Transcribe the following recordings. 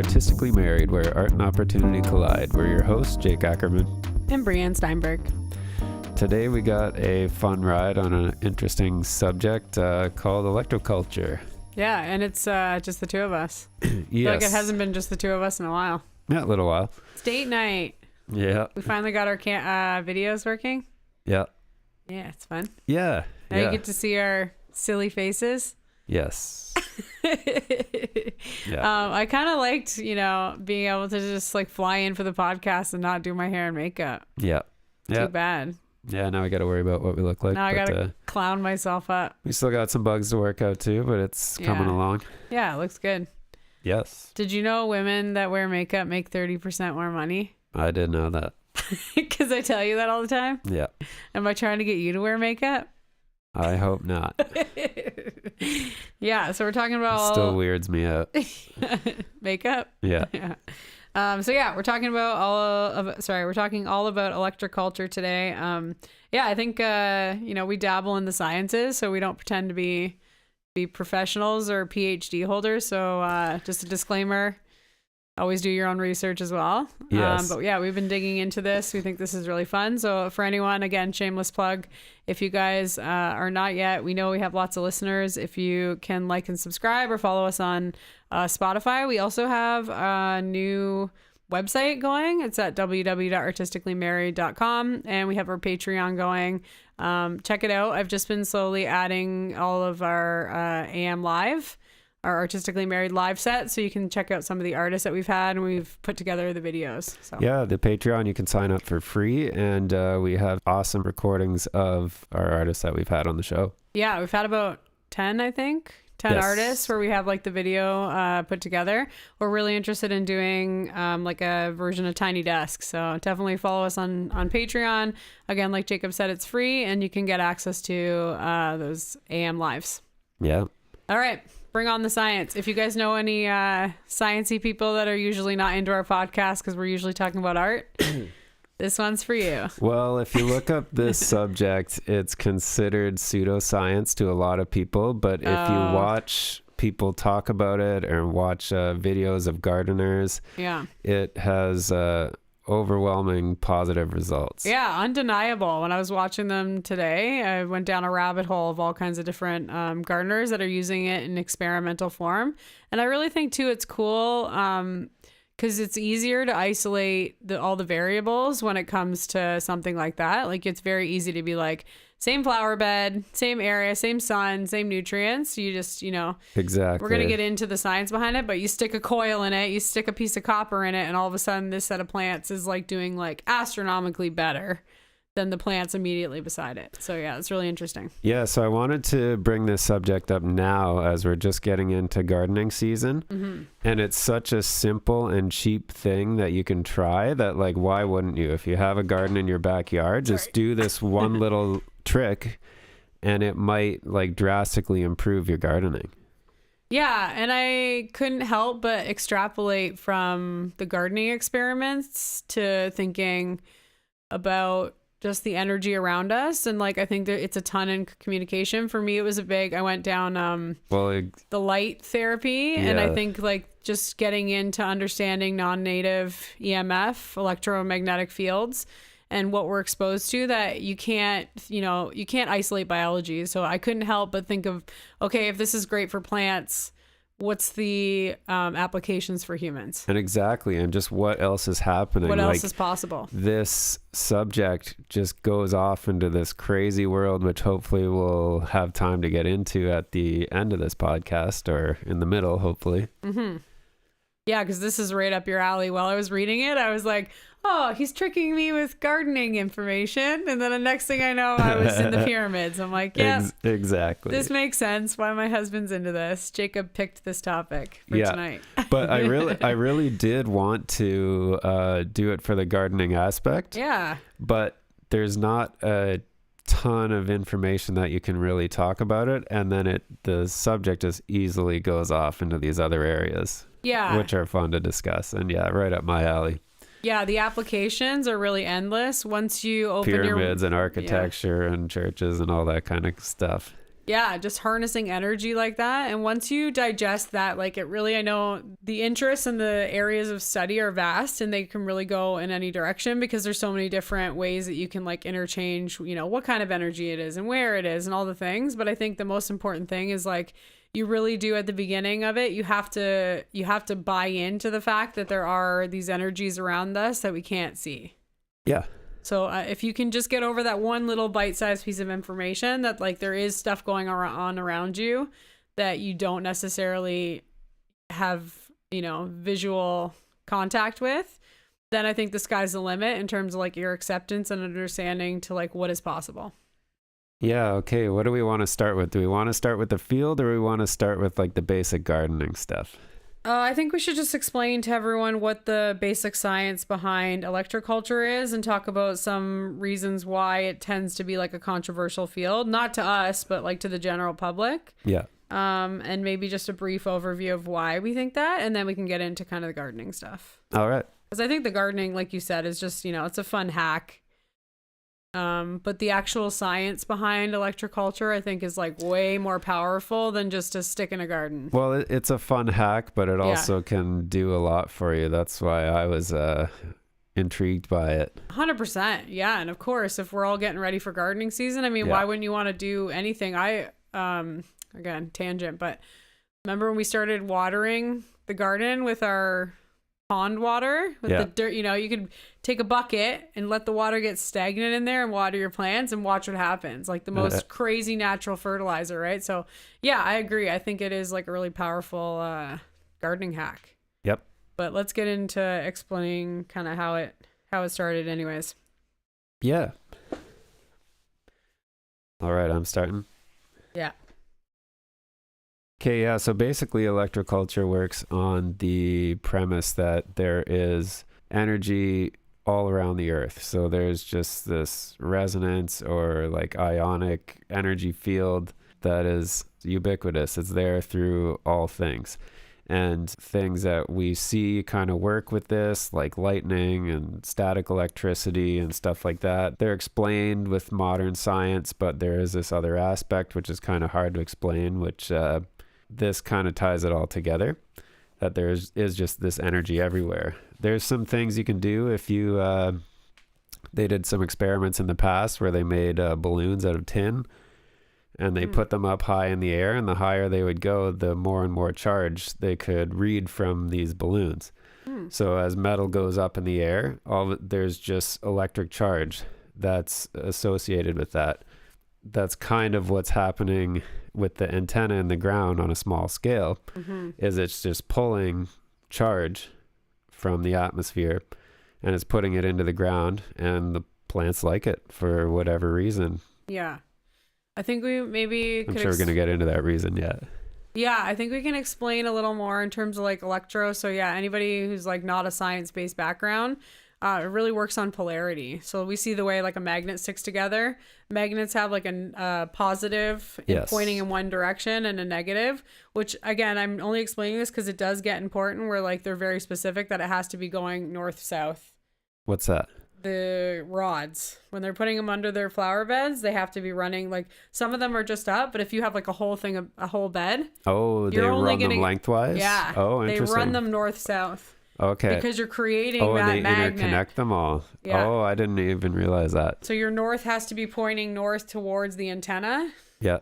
Artistically Married, where art and opportunity collide. We're your hosts, Jake Ackerman and Brianne Steinberg. Today we got a fun ride on an interesting subject called electroculture. Yeah, and it's just the two of us. Yes. Like it hasn't been just the two of us in a while. Yeah, a little while. It's date night. Yeah. We finally got our videos working. Yeah. Yeah, it's fun. Yeah. Now you get to see our silly faces. Yes. Yeah. I kind of liked, being able to just like fly in for the podcast and not do my hair and makeup. Yeah. Too bad. Yeah, now we got to worry about what we look like. Now I got to clown myself up. We still got some bugs to work out too, but it's coming along. Yeah, it looks good. Yes. Did you know women that wear makeup make 30% more money? I didn't know that. Because I tell you that all the time? Yeah. Am I trying to get you to wear makeup? I hope not. Yeah, so we're talking about still weirds me out. Makeup. Yeah. We're talking about we're talking all about electroculture today. I think we dabble in the sciences, so we don't pretend to be professionals or PhD holders. So just a disclaimer. Always do your own research as well. Yes. But yeah, we've been digging into this. We think this is really fun. So for anyone, again, shameless plug, if you guys are not yet, we know we have lots of listeners. If you can like and subscribe or follow us on Spotify. We also have a new website going. It's at www.artisticallymarried.com, and we have our Patreon going. Check it out. I've just been slowly adding all of our AM Live, our Artistically Married live set, so you can check out some of the artists that we've had, and we've put together the videos. So yeah, the Patreon, you can sign up for free, and we have awesome recordings of our artists that we've had on the show. Yeah, we've had about 10, I think. 10 artists where we have like the video put together. We're really interested in doing like a version of Tiny Desk. So definitely follow us on Patreon. Again, like Jacob said, it's free and you can get access to those AM lives. Yeah. All right. Bring on the science. If you guys know any sciencey people that are usually not into our podcast because we're usually talking about art, this one's for you. Well, if you look up this subject, it's considered pseudoscience to a lot of people. But if you watch people talk about it or watch videos of gardeners, it has overwhelming positive results. Yeah, undeniable. When I was watching them today, I went down a rabbit hole of all kinds of different gardeners that are using it in experimental form. And I really think, too, it's cool because it's easier to isolate all the variables when it comes to something like that. Like, it's very easy to be like, same flower bed, same area, same sun, same nutrients. You just, exactly. We're going to get into the science behind it, but you stick a coil in it, you stick a piece of copper in it, and all of a sudden this set of plants is like doing like astronomically better than the plants immediately beside it. So yeah, it's really interesting. Yeah, so I wanted to bring this subject up now as we're just getting into gardening season. Mm-hmm. And it's such a simple and cheap thing that you can try that, like, why wouldn't you? If you have a garden in your backyard, just do this one little trick and it might like drastically improve your gardening. Yeah, and I couldn't help but extrapolate from the gardening experiments to thinking about just the energy around us. And like, I think that it's a ton in communication. For me, it was I went down the light therapy. And I think like just getting into understanding non-native EMF, electromagnetic fields, and what we're exposed to, that you can't isolate biology. So I couldn't help but think of, okay, if this is great for plants, what's the applications for humans? And exactly. And just what else is happening? What else is possible? This subject just goes off into this crazy world, which hopefully we'll have time to get into at the end of this podcast, or in the middle, hopefully. Mm-hmm. Yeah, because this is right up your alley. While I was reading it, I was like, oh, he's tricking me with gardening information. And then the next thing I know, I was in the pyramids. I'm like, yeah, exactly. This makes sense why my husband's into this. Jacob picked this topic for tonight. But I really did want to do it for the gardening aspect. Yeah. But there's not a ton of information that you can really talk about it. And then the subject just easily goes off into these other areas. Yeah. Which are fun to discuss. And right up my alley. Yeah, the applications are really endless once you open pyramids and architecture and churches and all that kind of stuff. Yeah, just harnessing energy like that. And once you digest that, like it really, I know the interests and the areas of study are vast and they can really go in any direction because there's so many different ways that you can like interchange, you know, what kind of energy it is and where it is and all the things. But I think the most important thing is like you really do at the beginning of it, you have to buy into the fact that there are these energies around us that we can't see. Yeah. So if you can just get over that one little bite-sized piece of information that like there is stuff going on around you that you don't necessarily have, you know, visual contact with, then I think the sky's the limit in terms of like your acceptance and understanding to like what is possible. Yeah. Okay. What do we want to start with? Do we want to start with the field or we want to start with like the basic gardening stuff? I think we should just explain to everyone what the basic science behind electroculture is and talk about some reasons why it tends to be like a controversial field, not to us, but like to the general public. Yeah. And maybe just a brief overview of why we think that, and then we can get into kind of the gardening stuff. All right. Because I think the gardening, like you said, is just, you know, it's a fun hack. But the actual science behind electroculture, I think, is like way more powerful than just a stick in a garden. Well, it's a fun hack, but it also can do a lot for you. That's why I was intrigued by it. 100%. Yeah. And of course, if we're all getting ready for gardening season, I mean, why wouldn't you want to do anything? Again, tangent, but remember when we started watering the garden with our pond water with the dirt, you know, you could take a bucket and let the water get stagnant in there and water your plants and watch what happens. Like the most crazy natural fertilizer, right? So yeah, I agree. I think it is like a really powerful gardening hack. Yep. But let's get into explaining kind of how it started anyways. Yeah. All right, I'm starting. Yeah. Okay, yeah, so basically electroculture works on the premise that there is energy all around the earth. So there's just this resonance or like ionic energy field that is ubiquitous. It's there through all things. And things that we see kind of work with this, like lightning and static electricity and stuff like that. They're explained with modern science, but there is this other aspect which is kind of hard to explain, which this kind of ties it all together, that there is just this energy everywhere. There's some things you can do if you, they did some experiments in the past where they made balloons out of tin and they put them up high in the air, and the higher they would go, the more and more charge they could read from these balloons. So as metal goes up in the air, there's just electric charge that's associated with that. That's kind of what's happening with the antenna in the ground on a small scale, is it's just pulling charge from the atmosphere and it's putting it into the ground, and the plants like it for whatever reason. Yeah. I think we maybe I'm sure we're going to get into that reason yet. Yeah, I think we can explain a little more in terms of like electro. So yeah, anybody who's like not a science-based background, it really works on polarity. So we see the way like a magnet sticks together. Magnets have like a positive pointing in one direction and a negative, which again, I'm only explaining this because it does get important where like they're very specific that it has to be going north-south. What's that? The rods, when they're putting them under their flower beds, they have to be running, like some of them are just up, but if you have like a whole thing, a whole bed, they run them lengthwise. Yeah. Oh, interesting. They run them north south. Okay. Because you're creating that magnet. And they interconnect them all. Yeah. Oh, I didn't even realize that. So your north has to be pointing north towards the antenna. Yeah.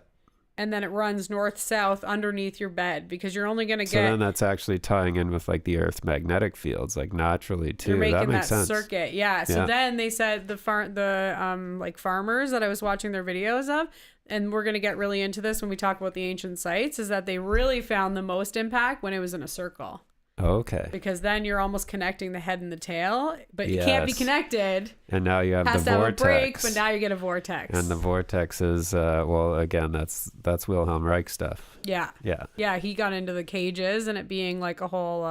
And then it runs north-south underneath your bed, because you're only going to get... So then that's actually tying in with like the Earth's magnetic fields, like naturally too. You're making that makes sense. Circuit. Yeah. So then they said the farmers that I was watching their videos of, and we're going to get really into this when we talk about the ancient sites, is that they really found the most impact when it was in a circle. Okay. Because then you're almost connecting the head and the tail, but you can't be connected. And now you have has the to vortex. Have a break, but now you get a vortex. And the vortex is, well, again, that's Wilhelm Reich stuff. Yeah. Yeah. Yeah, he got into the cages and it being like a whole,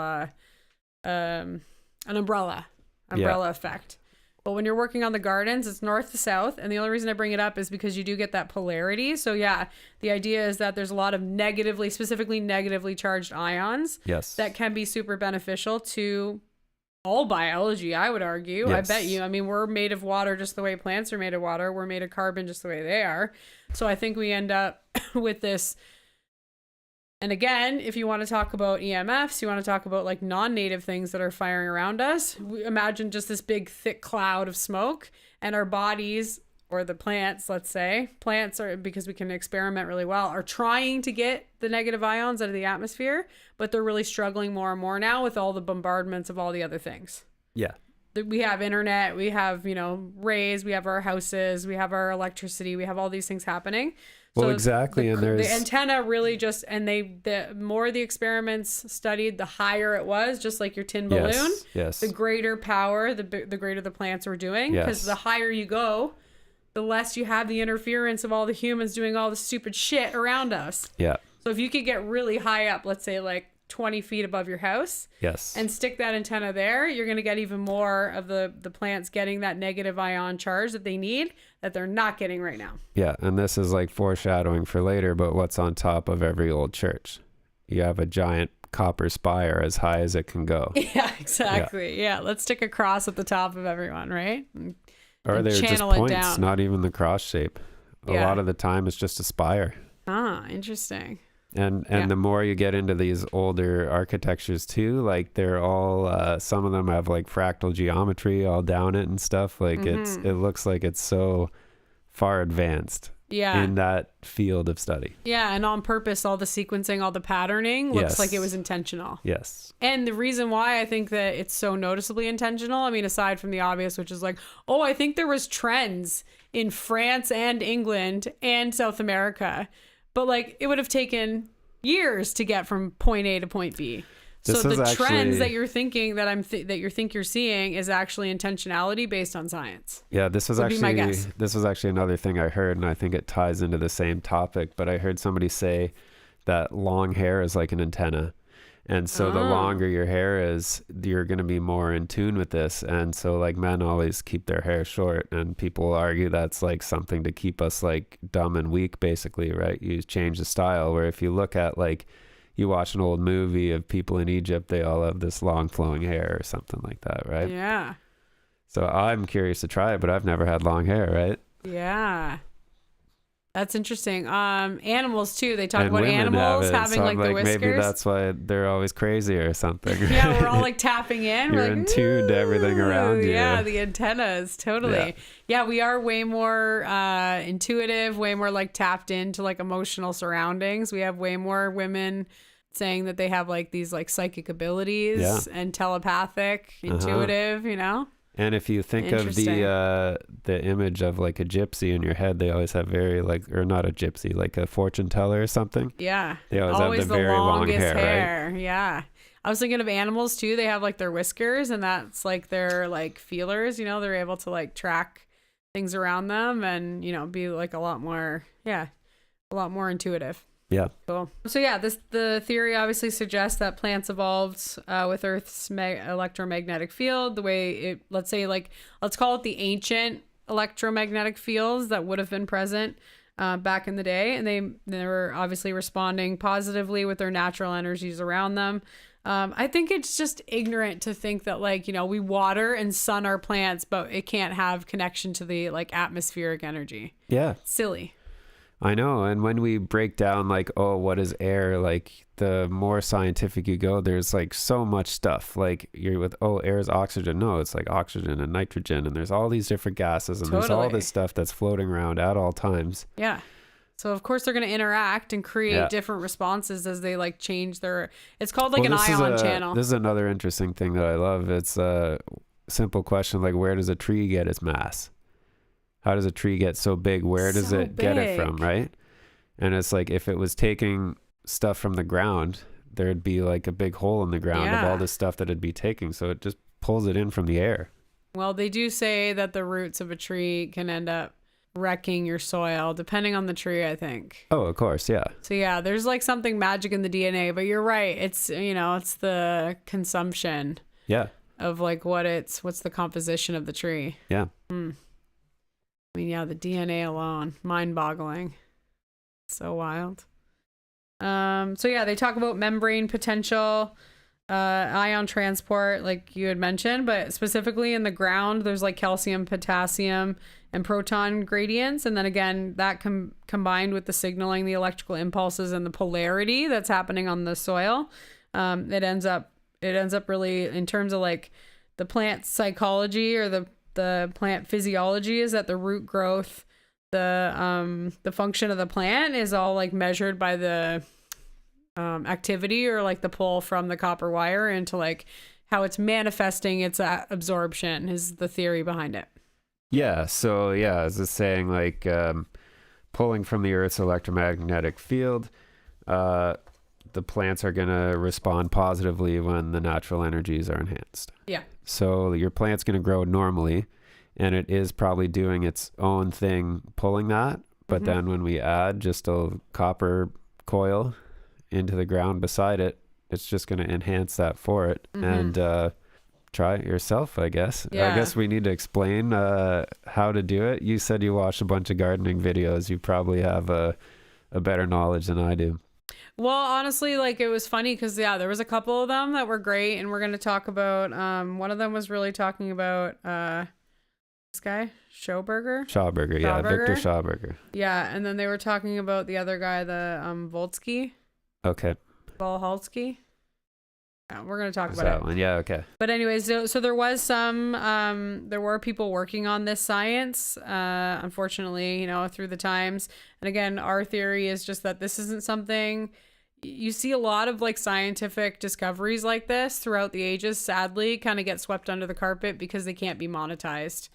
an umbrella effect. But when you're working on the gardens, it's north to south. And the only reason I bring it up is because you do get that polarity. So yeah, the idea is that there's a lot of specifically negatively charged ions. Yes. That can be super beneficial to all biology, I would argue. Yes. I bet you. I mean, we're made of water just the way plants are made of water. We're made of carbon just the way they are. So I think we end up with this. And again, if you want to talk about EMFs, you want to talk about like non-native things that are firing around us. Imagine just this big thick cloud of smoke, and our bodies, or the plants, let's say, plants are, because we can experiment really well, are trying to get the negative ions out of the atmosphere, but they're really struggling more and more now with all the bombardments of all the other things. Yeah. We have internet, we have, rays, we have our houses, we have our electricity, we have all these things happening. Well, exactly. And there's the antenna really just, and the more the experiments studied, the higher it was, just like your tin balloon. Yes. The greater power, the greater the plants were doing, because the higher you go, the less you have the interference of all the humans doing all the stupid shit around us. Yeah. So if you could get really high up, let's say like 20 feet above your house, and stick that antenna there, you're going to get even more of the plants getting that negative ion charge that they need, that they're not getting right now. Yeah. And this is like foreshadowing for later, but what's on top of every old church? You have a giant copper spire as high as it can go. Yeah, exactly. Yeah. Let's stick a cross at the top of everyone, right? Or they're just points, not even the cross shape. A lot of the time it's just a spire. Ah, interesting. And the more you get into these older architectures too, like they're all, some of them have like fractal geometry all down it and stuff. Like it looks like it's so far advanced in that field of study. Yeah. And on purpose, all the sequencing, all the patterning looks like it was intentional. Yes. And the reason why I think that it's so noticeably intentional, I mean, aside from the obvious, which is like, I think there was trends in France and England and South America, but like it would have taken years to get from point A to point B. So the trends that you're thinking that you're seeing is actually intentionality based on science. Yeah, this was actually another thing I heard, and I think it ties into the same topic, but I heard somebody say that long hair is like an antenna. And so the longer your hair is, you're going to be more in tune with this. And so like men always keep their hair short, and people argue that's like something to keep us like dumb and weak, basically, right? You change the style, where if you look at like, you watch an old movie of people in Egypt, they all have this long flowing hair or something like that, right? Yeah. So I'm curious to try it, but I've never had long hair, right? Yeah. That's interesting. Animals too. They talk about animals having so like the whiskers. Maybe that's why they're always crazy or something. Yeah, we're all like tapping in. You're in tune to everything around you. Yeah, the antennas, totally. Yeah, we are way more intuitive, way more like tapped into like emotional surroundings. We have way more women saying that they have like these like psychic abilities and telepathic, intuitive, And if you think of the image of like a gypsy in your head, they always have very like, or not a gypsy, like a fortune teller or something. Yeah. They always have the very long hair, right? Yeah. I was thinking of animals too. They have like their whiskers, and that's like their like feelers, they're able to like track things around them and, be like a lot more intuitive. Yeah. Cool. So yeah, the theory obviously suggests that plants evolved with Earth's electromagnetic field, the way it, let's call it the ancient electromagnetic fields that would have been present back in the day, and they were obviously responding positively with their natural energies around them. I think it's just ignorant to think that we water and sun our plants, but it can't have connection to the like atmospheric energy. Yeah. Silly. I know. And when we break down what is air, like the more scientific you go, there's like so much stuff. Like you're with, air is oxygen. No, it's like oxygen and nitrogen, and there's all these different gases, and there's all this stuff that's floating around at all times. Yeah. So of course they're going to interact and create different responses as they like change their, it's called like an ion channel. This is another interesting thing that I love. It's a simple question, like where does a tree get its mass? How does a tree get so big? Where does it get it from, right? And it's like if it was taking stuff from the ground, there'd be like a big hole in the ground of all this stuff that it'd be taking. So it just pulls it in from the air. Well, they do say that the roots of a tree can end up wrecking your soil, depending on the tree, I think. Oh, of course, yeah. So yeah, there's like something magic in the DNA, but you're right. It's, it's the consumption of like what's the composition of the tree. Yeah. I mean, yeah, the DNA alone, mind-boggling. So wild. So yeah, they talk about membrane potential. ion transport, like you had mentioned, but specifically in the ground, there's like calcium, potassium, and proton gradients. And then again, that combined with the signaling, the electrical impulses, and the polarity that's happening on the soil, it ends up really, in terms of like the plant psychology or the plant physiology, is that the root growth, the function of the plant is all like measured by the activity or like the pull from the copper wire into like how it's manifesting its absorption is the theory behind it. Yeah. So yeah, as it's saying, like pulling from the Earth's electromagnetic field, the plants are going to respond positively when the natural energies are enhanced. Yeah. So your plant's going to grow normally, and it is probably doing its own thing pulling that. But then when we add just a copper coil into the ground beside it, it's just going to enhance that for it. And try it yourself, I guess. Yeah. I guess we need to explain how to do it. You said you watched a bunch of gardening videos. You probably have a better knowledge than I do. Well, honestly, like it was funny because there was a couple of them that were great, and we're going to talk about one of them was really talking about this guy Schauberger, yeah, Victor Schauberger. Yeah, and then they were talking about the other guy, the Voltsky. Okay. Volhalsky. Yeah, we're going to talk about that it. one. Yeah, okay. But anyways, so there was there were people working on this science, unfortunately, through the times. And again, our theory is just that this isn't something, you see a lot of like scientific discoveries like this throughout the ages, sadly, kind of get swept under the carpet because they can't be monetized.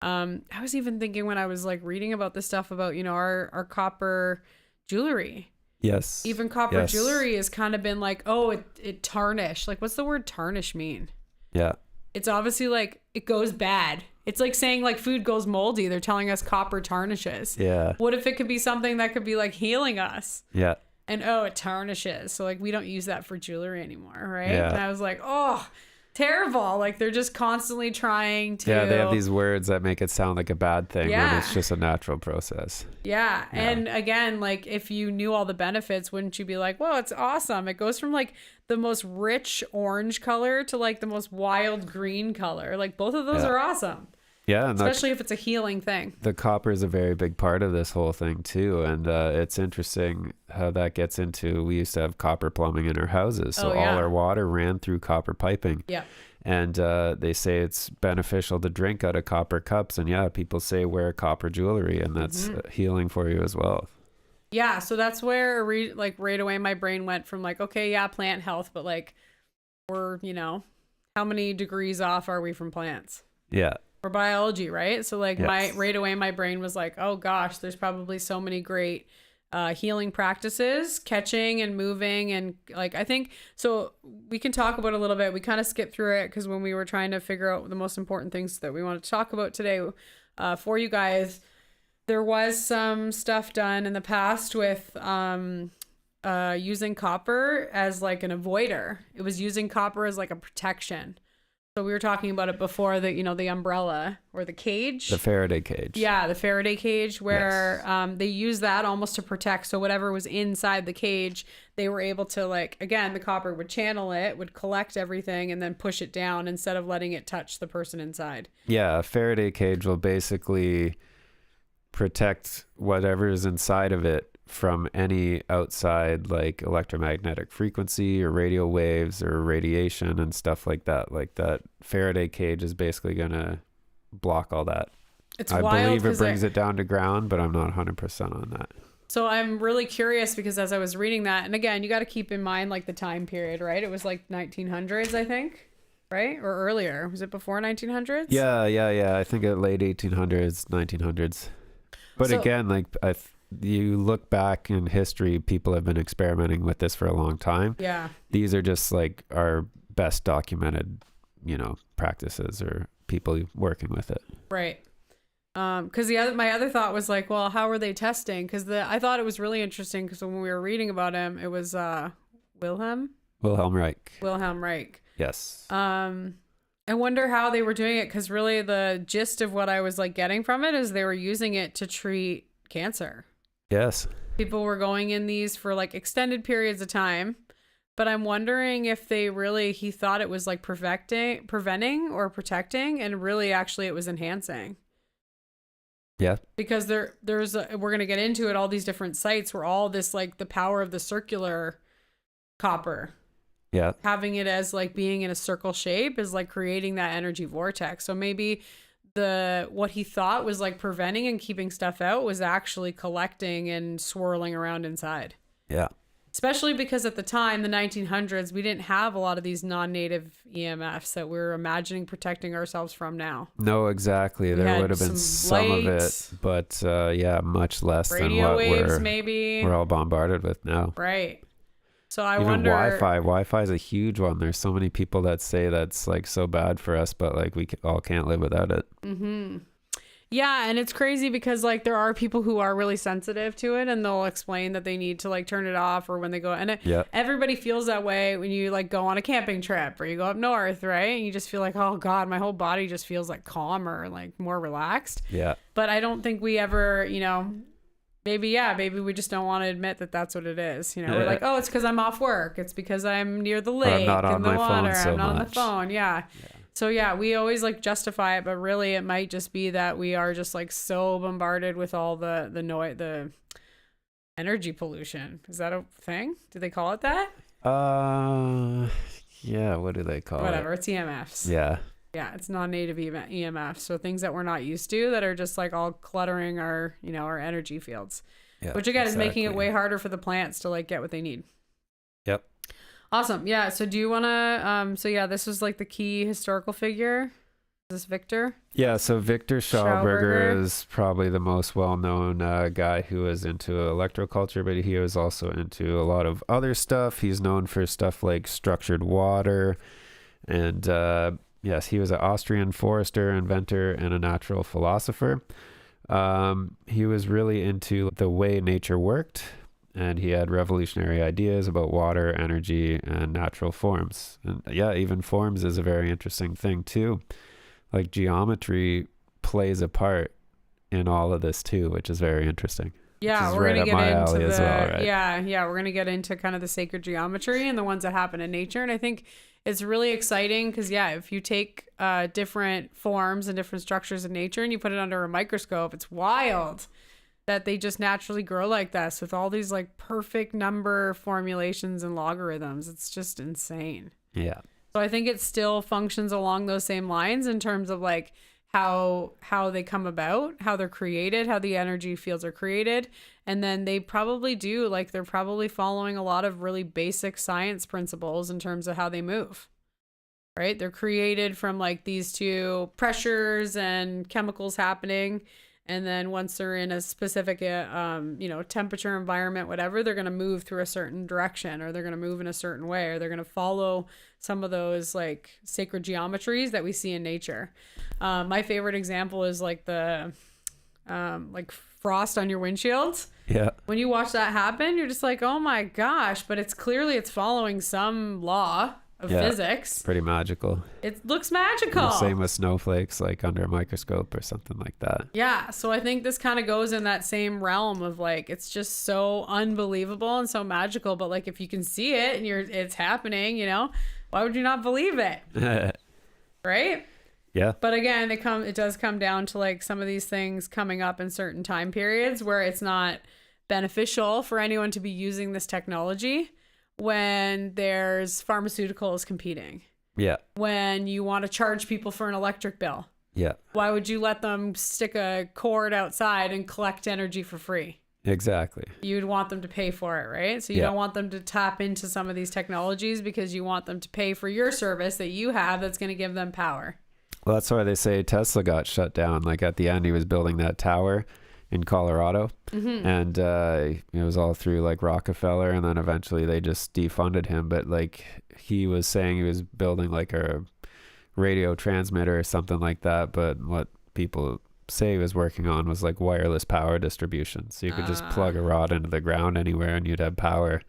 I was even thinking when I was like reading about this stuff about, our copper jewelry. Yes. Even copper jewelry has kind of been like, oh, it tarnished. Like, what's the word tarnish mean? Yeah. It's obviously like it goes bad. It's like saying like food goes moldy. They're telling us copper tarnishes. Yeah. What if it could be something that could be like healing us? Yeah. And it tarnishes. So like we don't use that for jewelry anymore, right? Yeah. And I was like, oh, terrible. Like they're just constantly trying to. Yeah, they have these words that make it sound like a bad thing when it's just a natural process. Yeah. And again, like if you knew all the benefits, wouldn't you be like, well, it's awesome. It goes from like the most rich orange color to like the most wild green color. Like both of those are awesome. Yeah. And especially if it's a healing thing. The copper is a very big part of this whole thing too. And it's interesting how that gets into, we used to have copper plumbing in our houses. So all our water ran through copper piping. Yeah. And they say it's beneficial to drink out of copper cups. And people say wear copper jewelry, and that's healing for you as well. Yeah. So that's where right away my brain went from like, okay, plant health, but like we're, how many degrees off are we from plants? Yeah. Or biology, right? So like right away my brain was like, oh gosh, there's probably so many great healing practices, catching and moving, and like I think so we can talk about it a little bit. We kind of skipped through it because when we were trying to figure out the most important things that we wanted to talk about today for you guys, there was some stuff done in the past with using copper as like an avoider. It was using copper as like a protection. So we were talking about it before, the the umbrella or the cage. The Faraday cage. Yeah, the Faraday cage where they use that almost to protect. So whatever was inside the cage, they were able to like, again, the copper would channel it, would collect everything and then push it down instead of letting it touch the person inside. Yeah, a Faraday cage will basically protect whatever is inside of it from any outside like electromagnetic frequency or radio waves or radiation and stuff like that. Like that Faraday cage is basically going to block all that. I believe it brings it down to ground, but I'm not 100% on that. So I'm really curious because as I was reading that, and again, you got to keep in mind like the time period, right? It was like 1900s, I think, right? Or earlier. Was it before 1900s? Yeah. I think late 1800s, 1900s. But again, like you look back in history, people have been experimenting with this for a long time. Yeah. These are just like our best documented, practices or people working with it. Right. Because my other thought was like, well, how were they testing? Because I thought it was really interesting because when we were reading about him, it was Wilhelm Reich. Yes. I wonder how they were doing it because really the gist of what I was like getting from it is they were using it to treat cancer. Yes. People were going in these for like extended periods of time But I'm wondering if he thought it was like preventing or protecting, and really actually it was enhancing. Yeah. Because we're going to get into it, all these different sites where all this, like the power of the circular copper. Yeah. Having it as like being in a circle shape is like creating that energy vortex. So maybe what he thought was like preventing and keeping stuff out was actually collecting and swirling around inside. Yeah. Especially because at the time, the 1900s, we didn't have a lot of these non-native EMFs that we're imagining protecting ourselves from now. No, exactly. There would have been some of it, but yeah, much less than what waves, maybe we're all bombarded with now. Right. So I Even wonder. Wi-Fi is a huge one. There's so many people that say that's like so bad for us, but like we all can't live without it. Mm-hmm. Yeah, and it's crazy because like there are people who are really sensitive to it, and they'll explain that they need to like turn it off, or when they go, and everybody feels that way when you like go on a camping trip or you go up north, right? And you just feel like, oh God, my whole body just feels like calmer, like more relaxed. Yeah. But I don't think we ever, maybe we just don't want to admit that that's what it is. We're like, oh, it's because I'm off work. It's because I'm near the lake and the water. I'm not on the phone. Yeah. So yeah, we always like justify it, but really it might just be that we are just like so bombarded with all the noise, the energy pollution. Is that a thing? Do they call it that? Yeah. What do they call it? Whatever. It's EMFs. Yeah. Yeah, it's non-native EMFs. So things that we're not used to that are just like all cluttering our, our energy fields. Yeah, which again is making it way harder for the plants to like get what they need. Yep. Awesome. Yeah. So do you want to, this was like the key historical figure. Is this Victor? Yeah. So Victor Schauberger is probably the most well-known guy who was into electroculture, but he was also into a lot of other stuff. He's known for stuff like structured water and, yes, he was an Austrian forester, inventor, and a natural philosopher. He was really into the way nature worked, and he had revolutionary ideas about water, energy, and natural forms. And yeah, even forms is a very interesting thing too. Like geometry plays a part in all of this too, which is very interesting. Yeah, we're gonna get into right? Yeah, we're gonna get into kind of the sacred geometry and the ones that happen in nature. And I think it's really exciting because if you take different forms and different structures in nature and you put it under a microscope, it's wild that they just naturally grow like this with all these like perfect number formulations and logarithms. It's just insane. Yeah. So I think it still functions along those same lines in terms of like how they come about, how they're created, how the energy fields are created. And then they probably do, like they're probably following a lot of really basic science principles in terms of how they move, right? They're created from like these two pressures and chemicals happening. And then once they're in a specific, temperature, environment, whatever, they're going to move through a certain direction, or they're going to move in a certain way, or they're going to follow some of those like sacred geometries that we see in nature. My favorite example is like the like frost on your windshields. Yeah. When you watch that happen, you're just like, oh my gosh, but it's following some law of physics. Pretty magical. It looks magical. Same with snowflakes, like under a microscope or something like that. Yeah. So I think this kind of goes in that same realm of like, it's just so unbelievable and so magical. But like, if you can see it and it's happening, why would you not believe it? Right? Yeah. But again, it does come down to like some of these things coming up in certain time periods where it's not beneficial for anyone to be using this technology. When there's pharmaceuticals competing. Yeah. When you want to charge people for an electric bill. Yeah. Why would you let them stick a cord outside and collect energy for free? Exactly. You'd want them to pay for it, right? So you don't want them to tap into some of these technologies because you want them to pay for your service that you have that's going to give them power. Well, that's why they say Tesla got shut down. Like at the end, he was building that tower in Colorado, and it was all through like Rockefeller, and then eventually they just defunded him. But like he was saying he was building like a radio transmitter or something like that, but what people say he was working on was like wireless power distribution, so you could just plug a rod into the ground anywhere and you'd have power,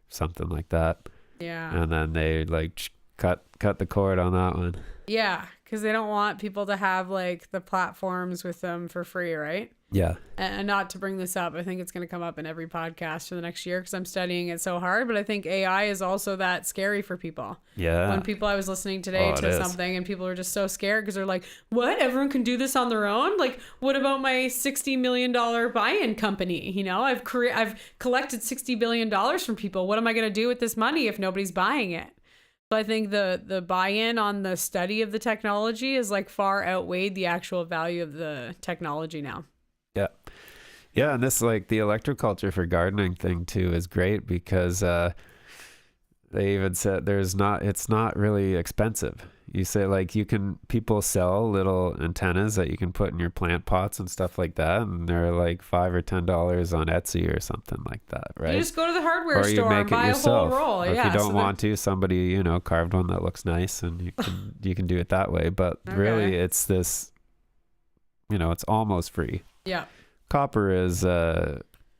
something like that. Yeah. And then they like cut the cord on that one. Yeah, because they don't want people to have like the platforms with them for free, right? Yeah. And not to bring this up, I think it's going to come up in every podcast for the next year because I'm studying it so hard. But I think AI is also that scary for people. Yeah. When people, I was listening today to something and people are just so scared because they're like, what? Everyone can do this on their own? Like, what about my $60 million buy-in company? You know, I've collected $60 billion from people. What am I going to do with this money if nobody's buying it? So I think the buy-in on the study of the technology is like far outweighed the actual value of the technology now. Yeah. Yeah. And this, like, the electroculture for gardening thing too is great because they even said it's not really expensive. You say, like, people sell little antennas that you can put in your plant pots and stuff like that, and they're like $5 or $10 on Etsy or something like that, right? You just go to the hardware store and buy a whole roll. Or if you don't want to, somebody, carved one that looks nice, and you can do it that way. But really, it's this, it's almost free. Yeah. Copper is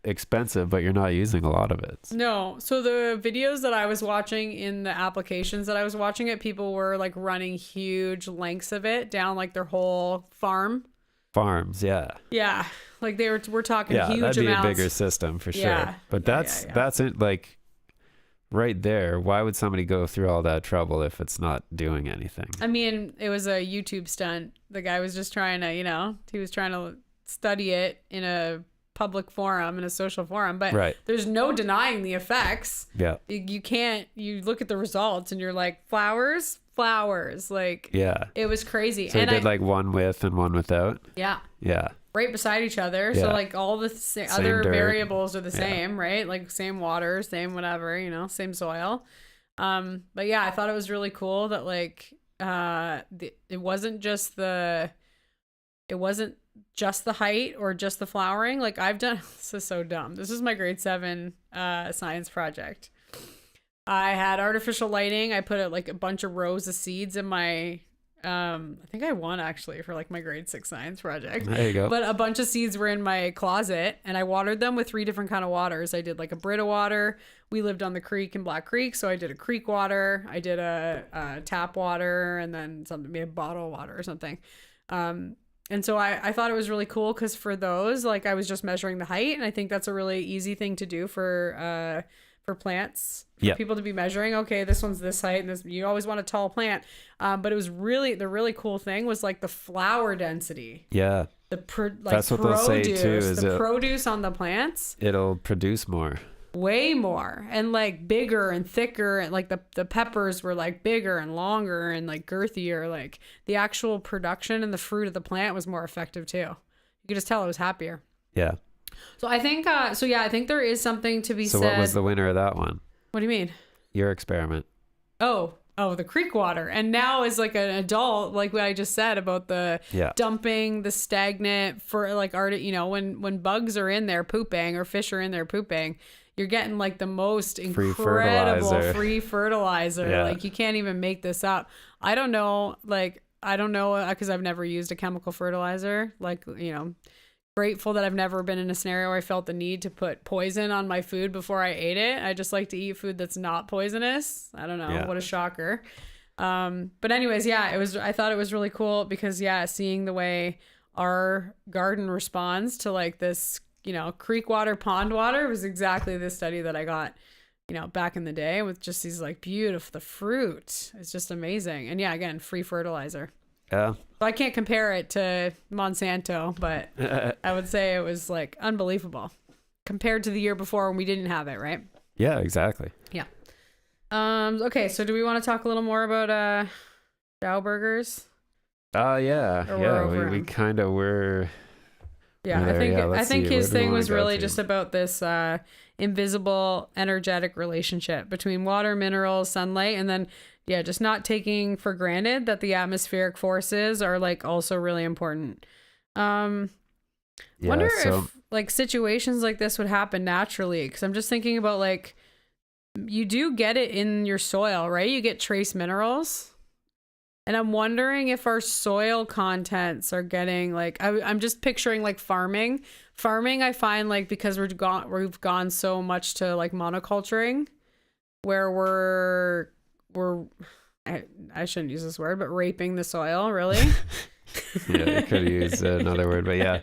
expensive, but you're not using a lot of it. No. So the videos that I was watching in the applications that I was watching it, people were like running huge lengths of it down like their whole farms. Yeah. Yeah. Like we're talking huge amounts. That'd be a bigger system for sure. Yeah. But that's it, like right there. Why would somebody go through all that trouble if it's not doing anything? I mean, it was a YouTube stunt. The guy was just trying to, he was trying to study it in a public forum, in a social forum, but there's no denying the effects. Yeah. You look at the results and you're like, flowers, like, it was crazy. So they did like one with and one without. Yeah. Yeah. Right beside each other. So like all the other variables are the same, right? Like same water, same whatever, same soil. But yeah, I thought it was really cool that like, it wasn't just the height or just the flowering. Like I've done, this is so dumb. This is my grade 7 science project. I had artificial lighting. I put like a bunch of rows of seeds in my, I think I won actually for like my grade 6 science project. There you go. But a bunch of seeds were in my closet and I watered them with 3 different kind of waters. I did like a Brita water. We lived on the creek in Black Creek. So I did a creek water. I did a tap water and then maybe a bottle water or something. And so I thought it was really cool because for those, like I was just measuring the height. And I think that's a really easy thing to do for plants, for people to be measuring. Okay, this one's this height and this, you always want a tall plant. But it was the really cool thing was like the flower density. Yeah. That's what they'll say too. Is the produce on the plants. It'll produce more. Way more and like bigger and thicker, and like the peppers were like bigger and longer and like girthier. Like the actual production and the fruit of the plant was more effective too. You could just tell it was happier. Yeah. So I think I think there is something to be said. So what was the winner of that one? What do you mean? Your experiment. Oh, the creek water. And now as like an adult, like what I just said about the dumping the stagnant for like when bugs are in there pooping or fish are in there pooping, you're getting like the most incredible free fertilizer. Yeah. Like you can't even make this up. I don't know because I've never used a chemical fertilizer. Like, grateful that I've never been in a scenario where I felt the need to put poison on my food before I ate it. I just like to eat food that's not poisonous. I don't know. Yeah. What a shocker. But anyways, I thought it was really cool because seeing the way our garden responds to like this, creek water, pond water was exactly the study that I got, back in the day with just these like beautiful, the fruit is just amazing. And again, free fertilizer. Yeah. So I can't compare it to Monsanto, but I would say it was like unbelievable compared to the year before when we didn't have it, right? Yeah, exactly. Yeah. Okay, so do we want to talk a little more about Schauberger's? We kind of were. Yeah, I think his thing was really just about this invisible energetic relationship between water, minerals, sunlight, and then just not taking for granted that the atmospheric forces are like also really important. Wonder if like situations like this would happen naturally, because I'm just thinking about like you do get it in your soil, right? You get trace minerals. And I'm wondering if our soil contents are getting like, I'm just picturing like farming. Farming, I find like because we've gone so much to like monoculturing, where we're I shouldn't use this word, but raping the soil, really. Yeah, you could use another word, but yeah.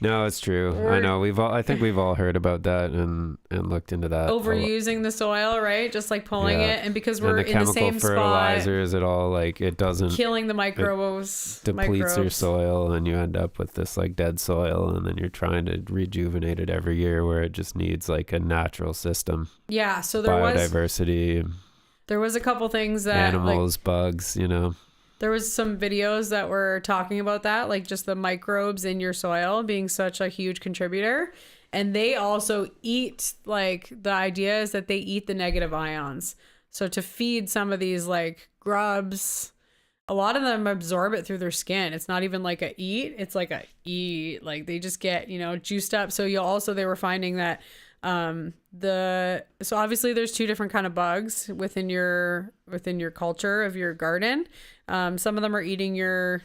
No, it's true. I know I think we've all heard about that and looked into that. Overusing the soil, right? Just like pulling it. And because we're and in the same fertilizers, spot, it all like, it doesn't killing the microbes. Depletes your soil, and you end up with this like dead soil, and then you're trying to rejuvenate it every year where it just needs like a natural system. Yeah. So biodiversity. There was a couple things that animals, bugs, you know. There was some videos that were talking about that, like just the microbes in your soil being such a huge contributor. And they also eat, like, the idea is that they eat the negative ions. So to feed some of these like grubs, a lot of them absorb it through their skin. It's not even like a eat, it's like a eat. Like they just get, juiced up. So they were finding that so obviously there's two different kind of bugs within your culture of your garden. Some of them are eating your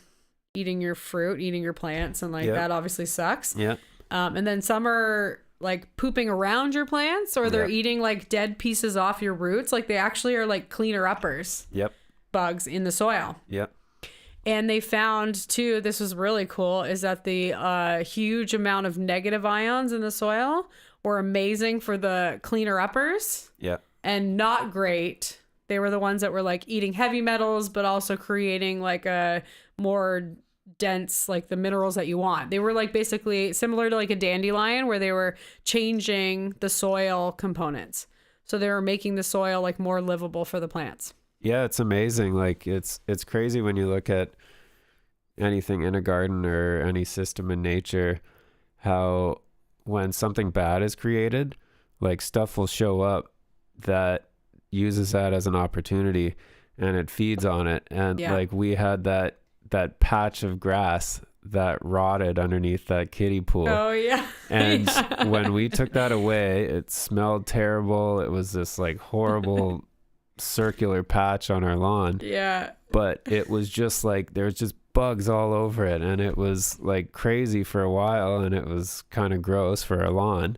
fruit, eating your plants, and that obviously sucks. Yeah. And then some are like pooping around your plants, or they're eating like dead pieces off your roots. Like they actually are like cleaner uppers. Yep. Bugs in the soil. Yep. And they found too, this was really cool, is that the huge amount of negative ions in the soil were amazing for the cleaner uppers. Yeah. And not great. They were the ones that were like eating heavy metals, but also creating like a more dense, like the minerals that you want. They were like basically similar to like a dandelion, where they were changing the soil components. So they were making the soil like more livable for the plants. Yeah, it's amazing. Like it's crazy when you look at anything in a garden or any system in nature, how when something bad is created, like stuff will show up that uses that as an opportunity and it feeds on it. And like we had that patch of grass that rotted underneath that kiddie pool. Oh yeah. And when we took that away, it smelled terrible. It was this like horrible circular patch on our lawn. Yeah. But it was just like, there was just bugs all over it, and it was like crazy for a while, and it was kind of gross for our lawn.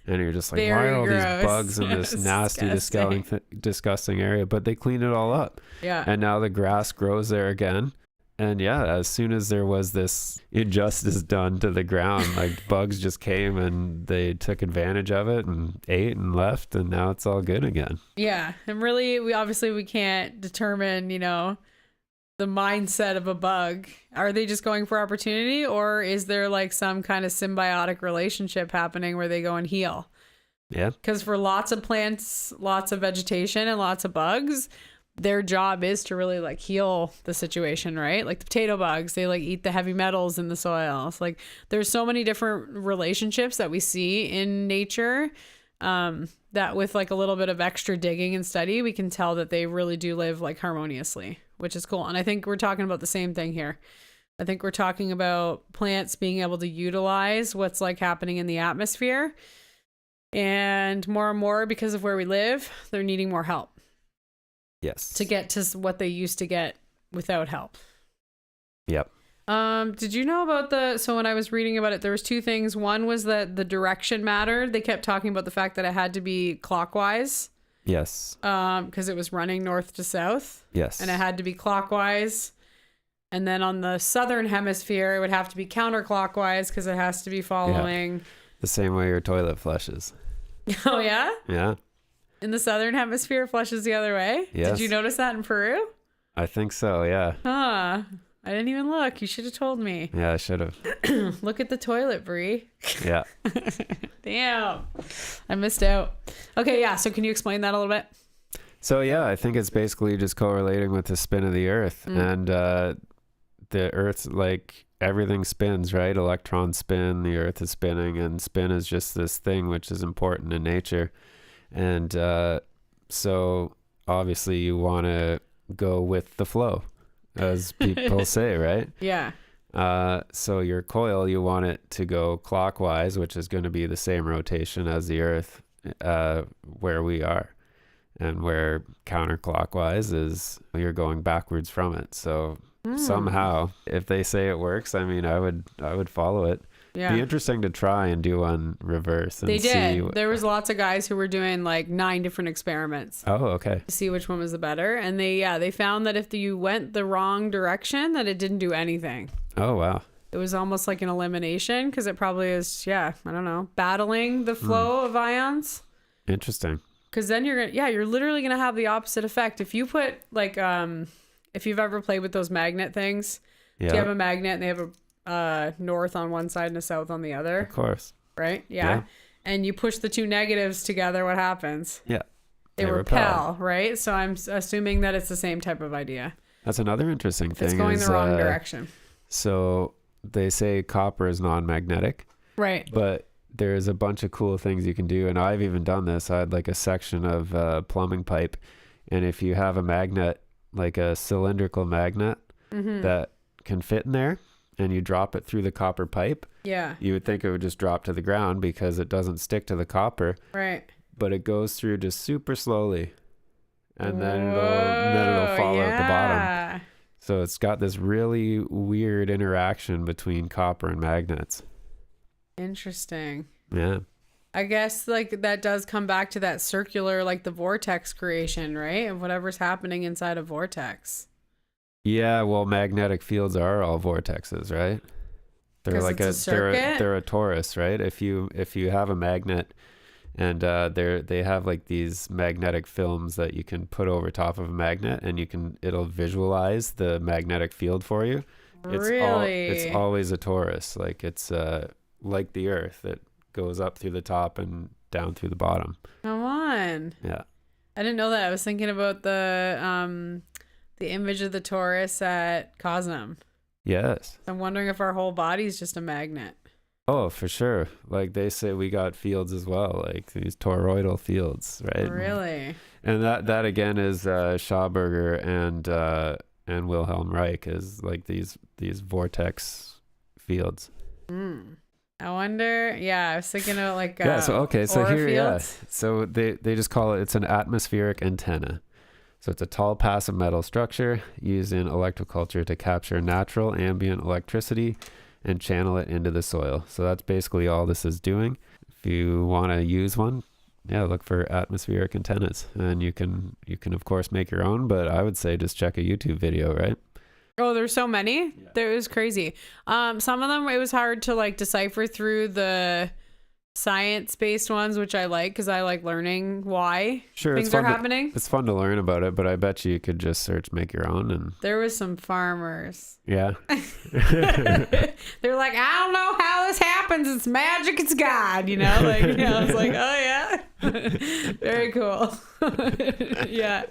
And you're just like, why are all these bugs in this nasty, disgusting area? But they cleaned it all up. Yeah. And now the grass grows there again. And as soon as there was this injustice done to the ground, like bugs just came and they took advantage of it and ate and left, and now it's all good again. Yeah. And really, we can't determine, the mindset of a bug. Are they just going for opportunity, or is there like some kind of symbiotic relationship happening where they go and heal? Yeah. Because for lots of plants, lots of vegetation, and lots of bugs, their job is to really like heal the situation, right? Like the potato bugs, they like eat the heavy metals in the soil. It's like there's so many different relationships that we see in nature, that with like a little bit of extra digging and study, we can tell that they really do live like harmoniously, which is cool. And I think we're talking about the same thing here. I think we're talking about plants being able to utilize what's like happening in the atmosphere, and more because of where we live, they're needing more help. Yes. To get to what they used to get without help. Yep. Did you know about so when I was reading about it, there was two things. One was that the direction mattered. They kept talking about the fact that it had to be clockwise. Yes. Because it was running north to south. Yes. And it had to be clockwise. And then on the southern hemisphere, it would have to be counterclockwise because it has to be following. The same way your toilet flushes. Oh, yeah? Yeah. In the southern hemisphere, flushes the other way? Yes. Did you notice that in Peru? I think so, yeah. Huh. I didn't even look. You should have told me. Yeah, I should have. Look at the toilet, Bree. Yeah. Damn. I missed out. Okay, yeah. So can you explain that a little bit? So, yeah, I think it's basically just correlating with the spin of the Earth. And the Earth's like, everything spins, right? Electrons spin, the Earth is spinning, and spin is just this thing which is important in nature. And so obviously you want to go with the flow, as people say, right? Yeah. So your coil, you want it to go clockwise, which is going to be the same rotation as the Earth, where we are. And where counterclockwise is you're going backwards from it. So somehow, if they say it works, I mean, I would follow it. Yeah. Be interesting to try and do on reverse. And They did. See There was lots of guys who were doing like 9 different experiments Oh, okay. to see which one was the better. And they found that if you went the wrong direction, that it didn't do anything. Oh, wow. It was almost like an elimination because it probably is, I don't know, battling the flow of ions. Interesting. Because then you're literally going to have the opposite effect. If you put like, if you've ever played with those magnet things, Yeah. do you have a magnet and they have a north on one side and a south on the other? Of course. Right? Yeah. And you push the two negatives together, what happens? Yeah. They repel, right? So I'm assuming that it's the same type of idea. That's another interesting thing. It's going the wrong direction. So they say copper is non-magnetic. Right. But there's a bunch of cool things you can do. And I've even done this. I had like a section of plumbing pipe. And if you have a magnet, like a cylindrical magnet that can fit in there, and you drop it through the copper pipe, you would think it would just drop to the ground because it doesn't stick to the copper. Right. But it goes through just super slowly. And then it'll fall out the bottom. So it's got this really weird interaction between copper and magnets. Interesting. Yeah. I guess like that does come back to that circular, like the vortex creation, right? Of whatever's happening inside a vortex. Yeah, well, magnetic fields are all vortexes, right? They're like they're a torus, right? If you have a magnet and they have like these magnetic films that you can put over top of a magnet, and it'll visualize the magnetic field for you. It's always a torus. Like it's like the Earth. It goes up through the top and down through the bottom. Come on. Yeah. I didn't know that. I was thinking about the image of the torus at Cosnum. Yes. I'm wondering if our whole body's just a magnet. Oh, for sure. Like they say we got fields as well, like these toroidal fields, right? Really? And that again is Schauberger and Wilhelm Reich is like these vortex fields. I wonder. Yeah, I was thinking of like so here fields. So they just call it's an atmospheric antenna. So it's a tall passive metal structure used in electroculture to capture natural ambient electricity and channel it into the soil. So that's basically all this is doing. If you want to use one, look for atmospheric antennas, and you can of course make your own, but I would say just check a YouTube video, right? Oh, there's so many. There was crazy. Some of them it was hard to like decipher through the science-based ones, which I like because I like learning why things are happening. It's fun to learn about it, but I bet you could just search make your own. And there was some farmers. Yeah. They're like, I don't know how this happens. It's magic. It's God. I was like, oh yeah, very cool. Yeah.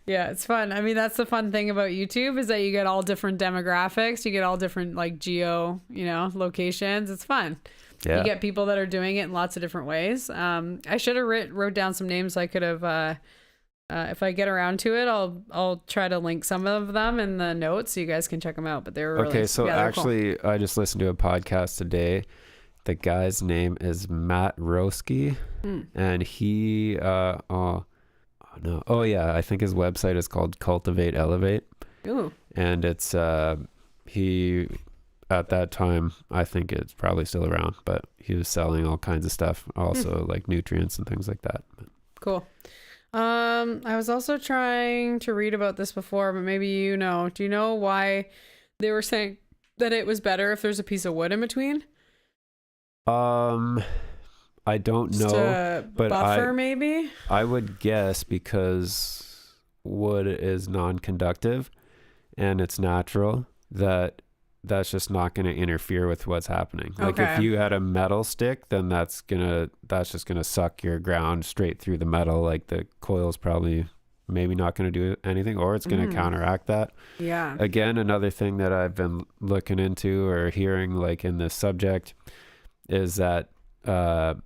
Yeah, it's fun. I mean, that's the fun thing about YouTube is that you get all different demographics. You get all different like geo, locations. It's fun. Yeah. You get people that are doing it in lots of different ways. I should have wrote down some names. I could have, if I get around to it, I'll try to link some of them in the notes so you guys can check them out. But they were really, okay. So actually, cool. I just listened to a podcast today. The guy's name is Matt Roski, and he, I think his website is called Cultivate Elevate. Ooh. And it's he. At that time, I think it's probably still around, but he was selling all kinds of stuff, also like nutrients and things like that. Cool. I was also trying to read about this before, but maybe do you know why they were saying that it was better if there's a piece of wood in between? I don't know, but buffer maybe? I would guess because wood is non-conductive and it's natural that's just not going to interfere with what's happening. Like if you had a metal stick, then that's just going to suck your ground straight through the metal. Like the coil's probably maybe not going to do anything, or it's going to counteract that. Yeah. Again, another thing that I've been looking into or hearing like in this subject is that the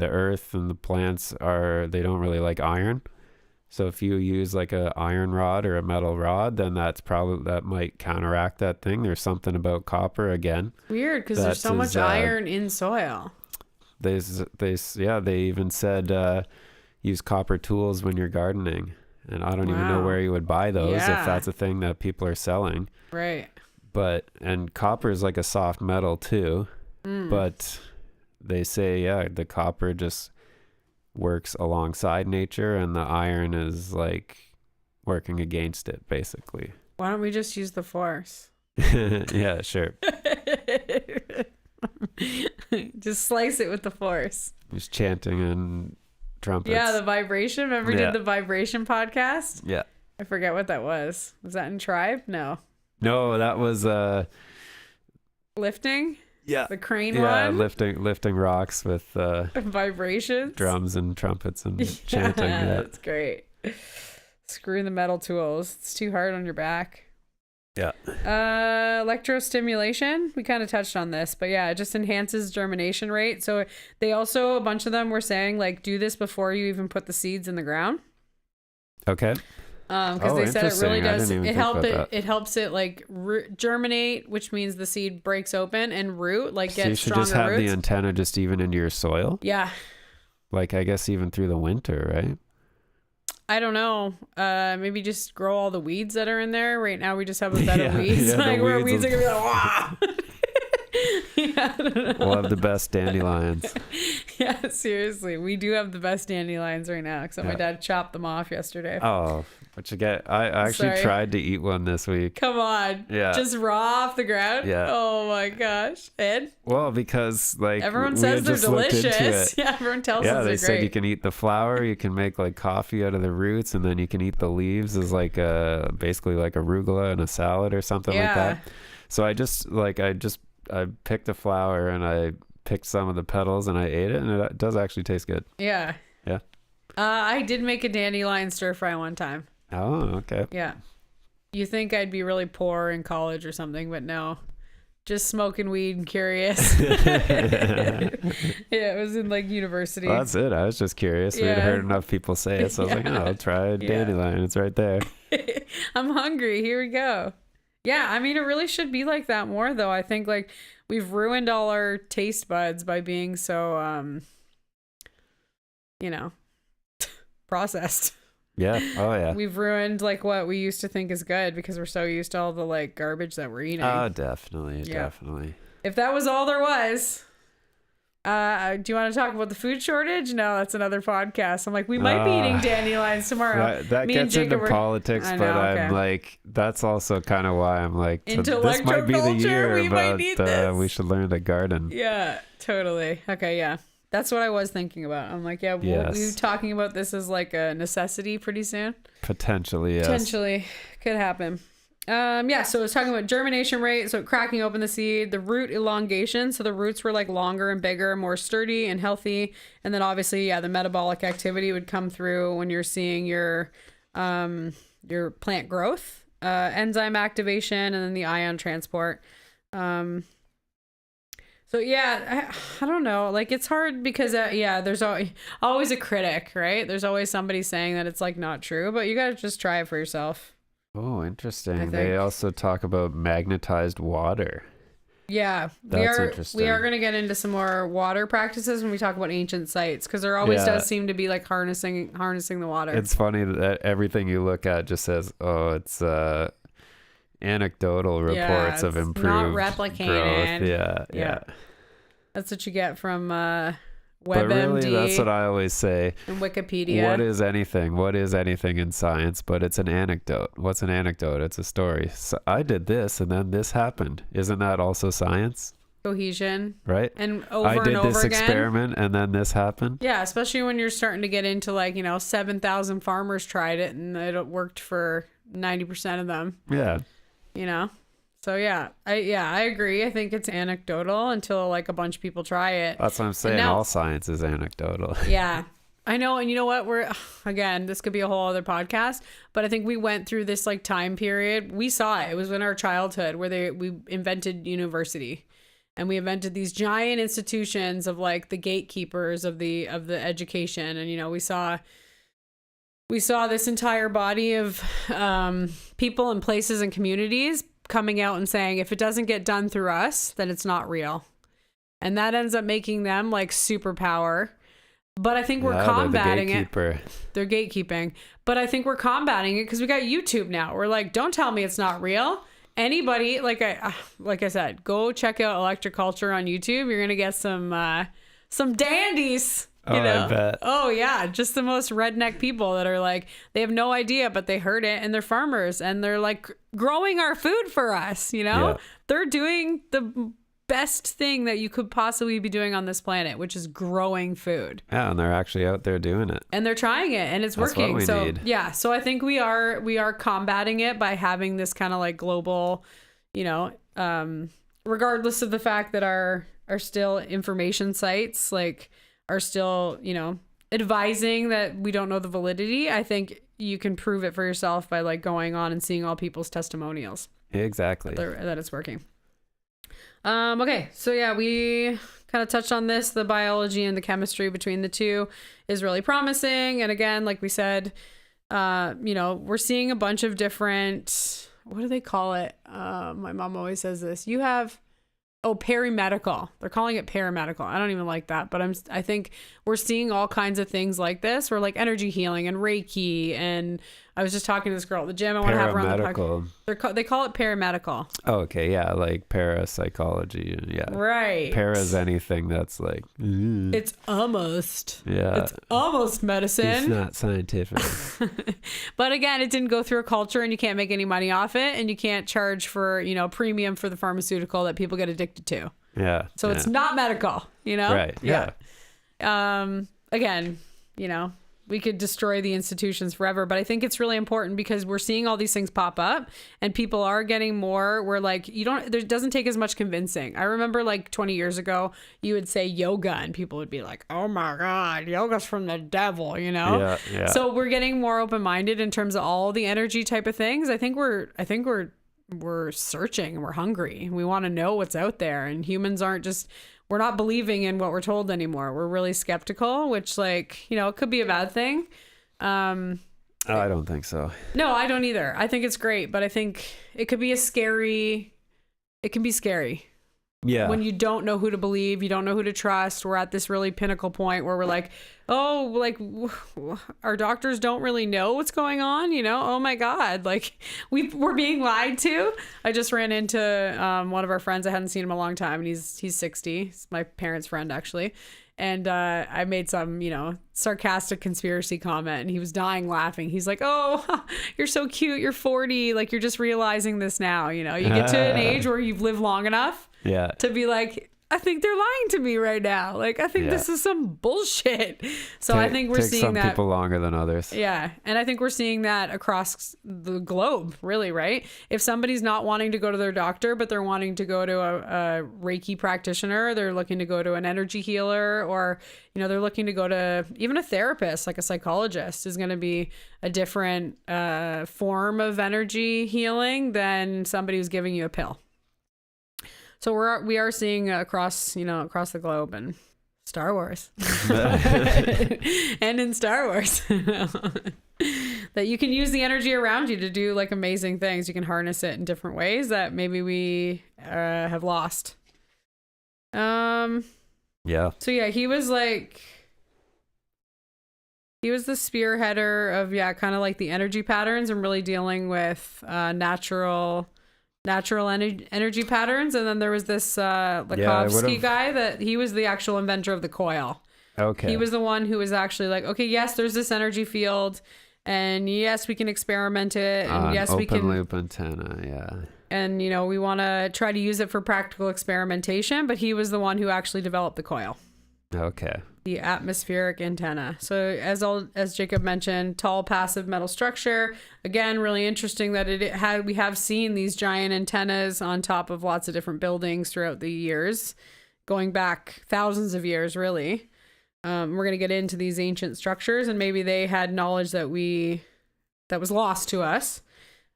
earth and the plants they don't really like iron. So if you use like a iron rod or a metal rod, then that might counteract that thing. There's something about copper again. Weird, because there's so much iron in soil. They even said use copper tools when you're gardening, and I don't even know where you would buy those if that's a thing that people are selling. Right. And copper is like a soft metal too, But they say, yeah, the copper just works alongside nature and the iron is like working against it, basically. Why don't we just use the force? Yeah, sure. Just slice it with the force. Just chanting and trumpets. Yeah, the vibration. Remember we did the vibration podcast? Yeah. I forget what that was. Was that in Tribe? No, that was lifting. Yeah, the crane one. one. Lifting rocks with vibrations, drums and trumpets and chanting. Yeah, that's great. Screw the metal tools. It's too hard on your back. Yeah. Electrostimulation. We kind of touched on this, but yeah, it just enhances germination rate. So they also, a bunch of them were saying like, do this before you even put the seeds in the ground. Okay. Because they said it really does. It helps it like germinate, which means the seed breaks open and root, like get stronger roots. So you should just have the antenna just even into your soil. Yeah. Like I guess even through the winter, right? I don't know. Maybe just grow all the weeds that are in there. Right now we just have a bed of weeds. Yeah, like where weeds are gonna be like, wow. Yeah, I don't know. We'll have the best dandelions. Yeah, seriously. We do have the best dandelions right now, except my dad chopped them off yesterday. Oh, what you get? I actually tried to eat one this week. Come on. Yeah. Just raw off the ground? Yeah. Oh my gosh. And? Well, because like everyone says they're delicious. Yeah, everyone tells us they're great. Yeah, they said you can eat the flower, you can make like coffee out of the roots, and then you can eat the leaves as like basically like arugula in a salad or something like that. So I picked a flower and I picked some of the petals and I ate it, and it does actually taste good. Yeah. Yeah. I did make a dandelion stir fry one time. Oh, okay. Yeah. You think I'd be really poor in college or something, but no. Just smoking weed and curious. Yeah, it was in like university. Well, that's it. I was just curious. We'd heard enough people say it, so I was like, I'll try a dandelion. It's right there. I'm hungry. Here we go. Yeah, I mean, it really should be like that more, though. I think like we've ruined all our taste buds by being so, processed. Yeah. Oh, yeah. We've ruined like what we used to think is good because we're so used to all the like garbage that we're eating. Oh, definitely. Yeah. Definitely. If that was all there was, do you want to talk about the food shortage? No, that's another podcast. I'm like, we might be eating dandelions tomorrow. That gets into politics, but I'm like, that's also kind of why I'm like, into this might be the year, we should learn to garden. Yeah, totally. Okay, yeah. That's what I was thinking about. I'm like, yeah, we'll be talking about this as like a necessity pretty soon. Potentially, yes. Potentially. Could happen. So I was talking about germination rate, so cracking open the seed, the root elongation, so the roots were like longer and bigger, more sturdy and healthy, and then obviously, the metabolic activity would come through when you're seeing your plant growth, enzyme activation, and then the ion transport. So I don't know, like it's hard because there's always a critic, right? There's always somebody saying that it's like not true, but you got to just try it for yourself. Oh, interesting. They also talk about magnetized water. Yeah, that's interesting. We are going to get into some more water practices when we talk about ancient sites, because there always does seem to be like harnessing the water. It's funny that everything you look at just says, it's anecdotal reports of improved not replicated growth. Yeah. That's what you get from WebMD. But really, that's what I always say. And Wikipedia. What is anything in science? But it's an anecdote. What's an anecdote? It's a story. So I did this and then this happened. Isn't that also science? Cohesion. Right? And I did this experiment and then this happened. Yeah, especially when you're starting to get into like, 7,000 farmers tried it and it worked for 90% of them. Yeah. So I agree. I think it's anecdotal until like a bunch of people try it. That's what I'm saying. All science is anecdotal. Yeah, I know. And you know what? This could be a whole other podcast, but I think we went through this like time period. We saw it. It was in our childhood where we invented university, and we invented these giant institutions of like the gatekeepers of the education. And, we saw this entire body of people and places and communities coming out and saying, if it doesn't get done through us, then it's not real. And that ends up making them like superpower. But I think we're combating it. They're gatekeeping. But I think we're combating it because we got YouTube now. We're like, don't tell me it's not real. anybody, like I said, go check out Electroculture on YouTube. You're gonna get some dandies. You know? I bet. Oh yeah, just the most redneck people that are like, they have no idea, but they heard it, and they're farmers, and they're like growing our food for us. You know, they're doing the best thing that you could possibly be doing on this planet, which is growing food. Yeah, and they're actually out there doing it, and they're trying it, and it's That's working. what we So need. yeah, so I think we are combating it by having this kind of like global, you know, regardless of the fact that our still information sites like are still, you know, advising that we don't know the validity. I think you can prove it for yourself by like going on and seeing all people's testimonials. Exactly. That it's working. Okay, so yeah, we kind of touched on this. The biology and the chemistry between the two is really promising. And again, like we said, you know, we're seeing a bunch of different, what do they call it? My mom always says this. You have... Oh, perimedical. They're calling it paramedical. I don't even like that, but I think we're seeing all kinds of things like this. We're like energy healing and Reiki, and I was just talking to this girl at the gym. I want to have her on the podcast. They call it paramedical. Oh, okay, yeah, like parapsychology, yeah. Right. Para's anything that's like. It's almost. Yeah. It's almost medicine. It's not scientific. But again, it didn't go through a culture, and you can't make any money off it, and you can't charge for, you know, premium for the pharmaceutical that people get addicted to. Yeah. So it's not medical, you know? Right. Yeah. Again, you know, we could destroy the institutions forever, but I think it's really important because we're seeing all these things pop up, and people are getting more. We're like, there doesn't take as much convincing. I remember like 20 years ago, you would say yoga and people would be like, oh my God, yoga's from the devil, you know? Yeah, yeah. So we're getting more open-minded in terms of all the energy type of things. I think we're searching, we're hungry. We want to know what's out there, and humans we're not believing in what we're told anymore. We're really skeptical, which, like, you know, it could be a bad thing. I don't think so. No, I don't either. I think it's great, but I think it can be scary. Yeah. When you don't know who to believe, you don't know who to trust. We're at this really pinnacle point where we're like, oh, like our doctors don't really know what's going on, you know? Oh my God, like we're being lied to. I just ran into one of our friends. I hadn't seen him in a long time, and he's 60. He's my parents' friend, actually. And I made some, you know, sarcastic conspiracy comment, and he was dying laughing. He's like, oh, you're so cute. You're 40. Like, you're just realizing this now. You know, you get to an age where you've lived long enough to be like, I think they're lying to me right now. Like, I think this is some bullshit. So I think we're seeing some that. people longer than others. Yeah. And I think we're seeing that across the globe, really, right? If somebody's not wanting to go to their doctor, but they're wanting to go to a Reiki practitioner, they're looking to go to an energy healer, or, you know, they're looking to go to even a therapist, like a psychologist is going to be a different form of energy healing than somebody who's giving you a pill. So we are seeing across the globe, and Star Wars and in Star Wars that you can use the energy around you to do like amazing things. You can harness it in different ways that maybe we have lost. Yeah. So yeah, he was the spearheader of kind of like the energy patterns and really dealing with natural energy patterns. And then there was this Lakovsky guy that he was the actual inventor of the coil. Okay. He was the one who was actually like, okay, yes, there's this energy field, and yes, we can experiment it, and yes, we can open loop antenna. Yeah. And, you know, we want to try to use it for practical experimentation, but he was the one who actually developed the coil. Okay. The atmospheric antenna. So as Jacob mentioned, tall passive metal structure. Again, really interesting that we have seen these giant antennas on top of lots of different buildings throughout the years, going back thousands of years, really. We're going to get into these ancient structures, and maybe they had knowledge that was lost to us.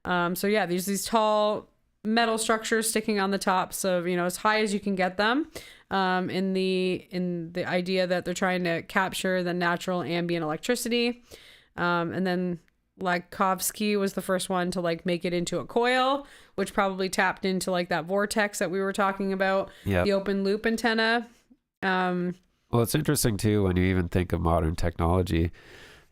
So yeah, there's these tall metal structures sticking on the tops of, you know, as high as you can get them. In the idea that they're trying to capture the natural ambient electricity. And then Lakovsky was the first one to like make it into a coil, which probably tapped into like that vortex that we were talking about, the open loop antenna. Well, it's interesting too, when you even think of modern technology,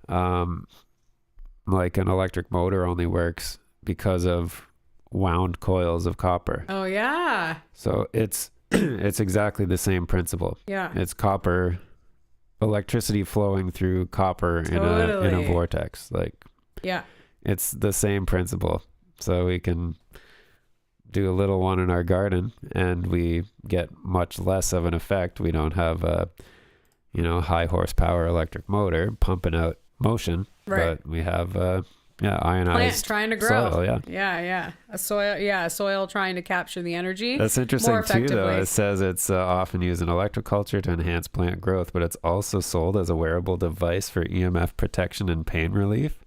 like an electric motor only works because of wound coils of copper. Oh yeah. So it's it's exactly the same principle. Yeah. It's copper, electricity flowing through copper in a vortex. Like, yeah, it's the same principle. So we can do a little one in our garden and we get much less of an effect. We don't have a, high horsepower electric motor pumping out motion, right. but we have ionized plant trying to grow. Soil, a soil trying to capture the energy. That's interesting too, though. It says it's often used in electroculture to enhance plant growth, but it's also sold as a wearable device for EMF protection and pain relief,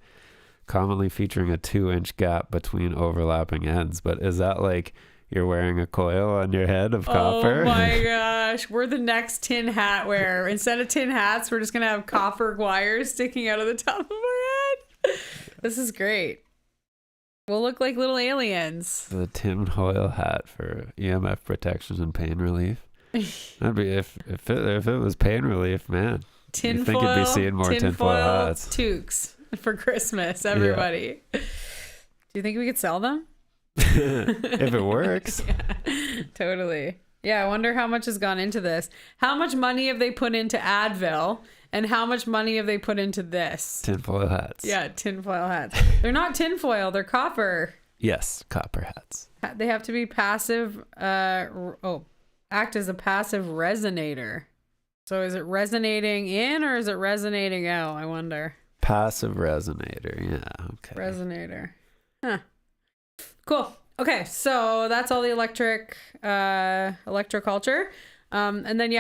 commonly featuring a 2-inch gap between overlapping ends. But is that like you're wearing a coil on your head of copper? Oh my gosh, we're the next tin hat wearer. Instead of tin hats, we're just gonna have copper wires sticking out of the top of our head. This is great. We'll look like little aliens. The tin foil hat for EMF protection and pain relief. That'd be if it was pain relief, man. Tin you think foil, you'd be seeing more tin foil hats. Toques for Christmas, everybody. Yeah. Do you think we could sell them? If it works. Yeah, totally. Yeah, I wonder how much has gone into this. How much money have they put into Advil? And how much money have they put into this? Tinfoil hats. Yeah, tinfoil hats. They're not tinfoil, they're copper. Yes, copper hats. They have to be passive, act as a passive resonator. So is it resonating in or is it resonating out, I wonder? Passive resonator, yeah, okay. Resonator. Huh. Cool. Okay, so that's all the electroculture. And then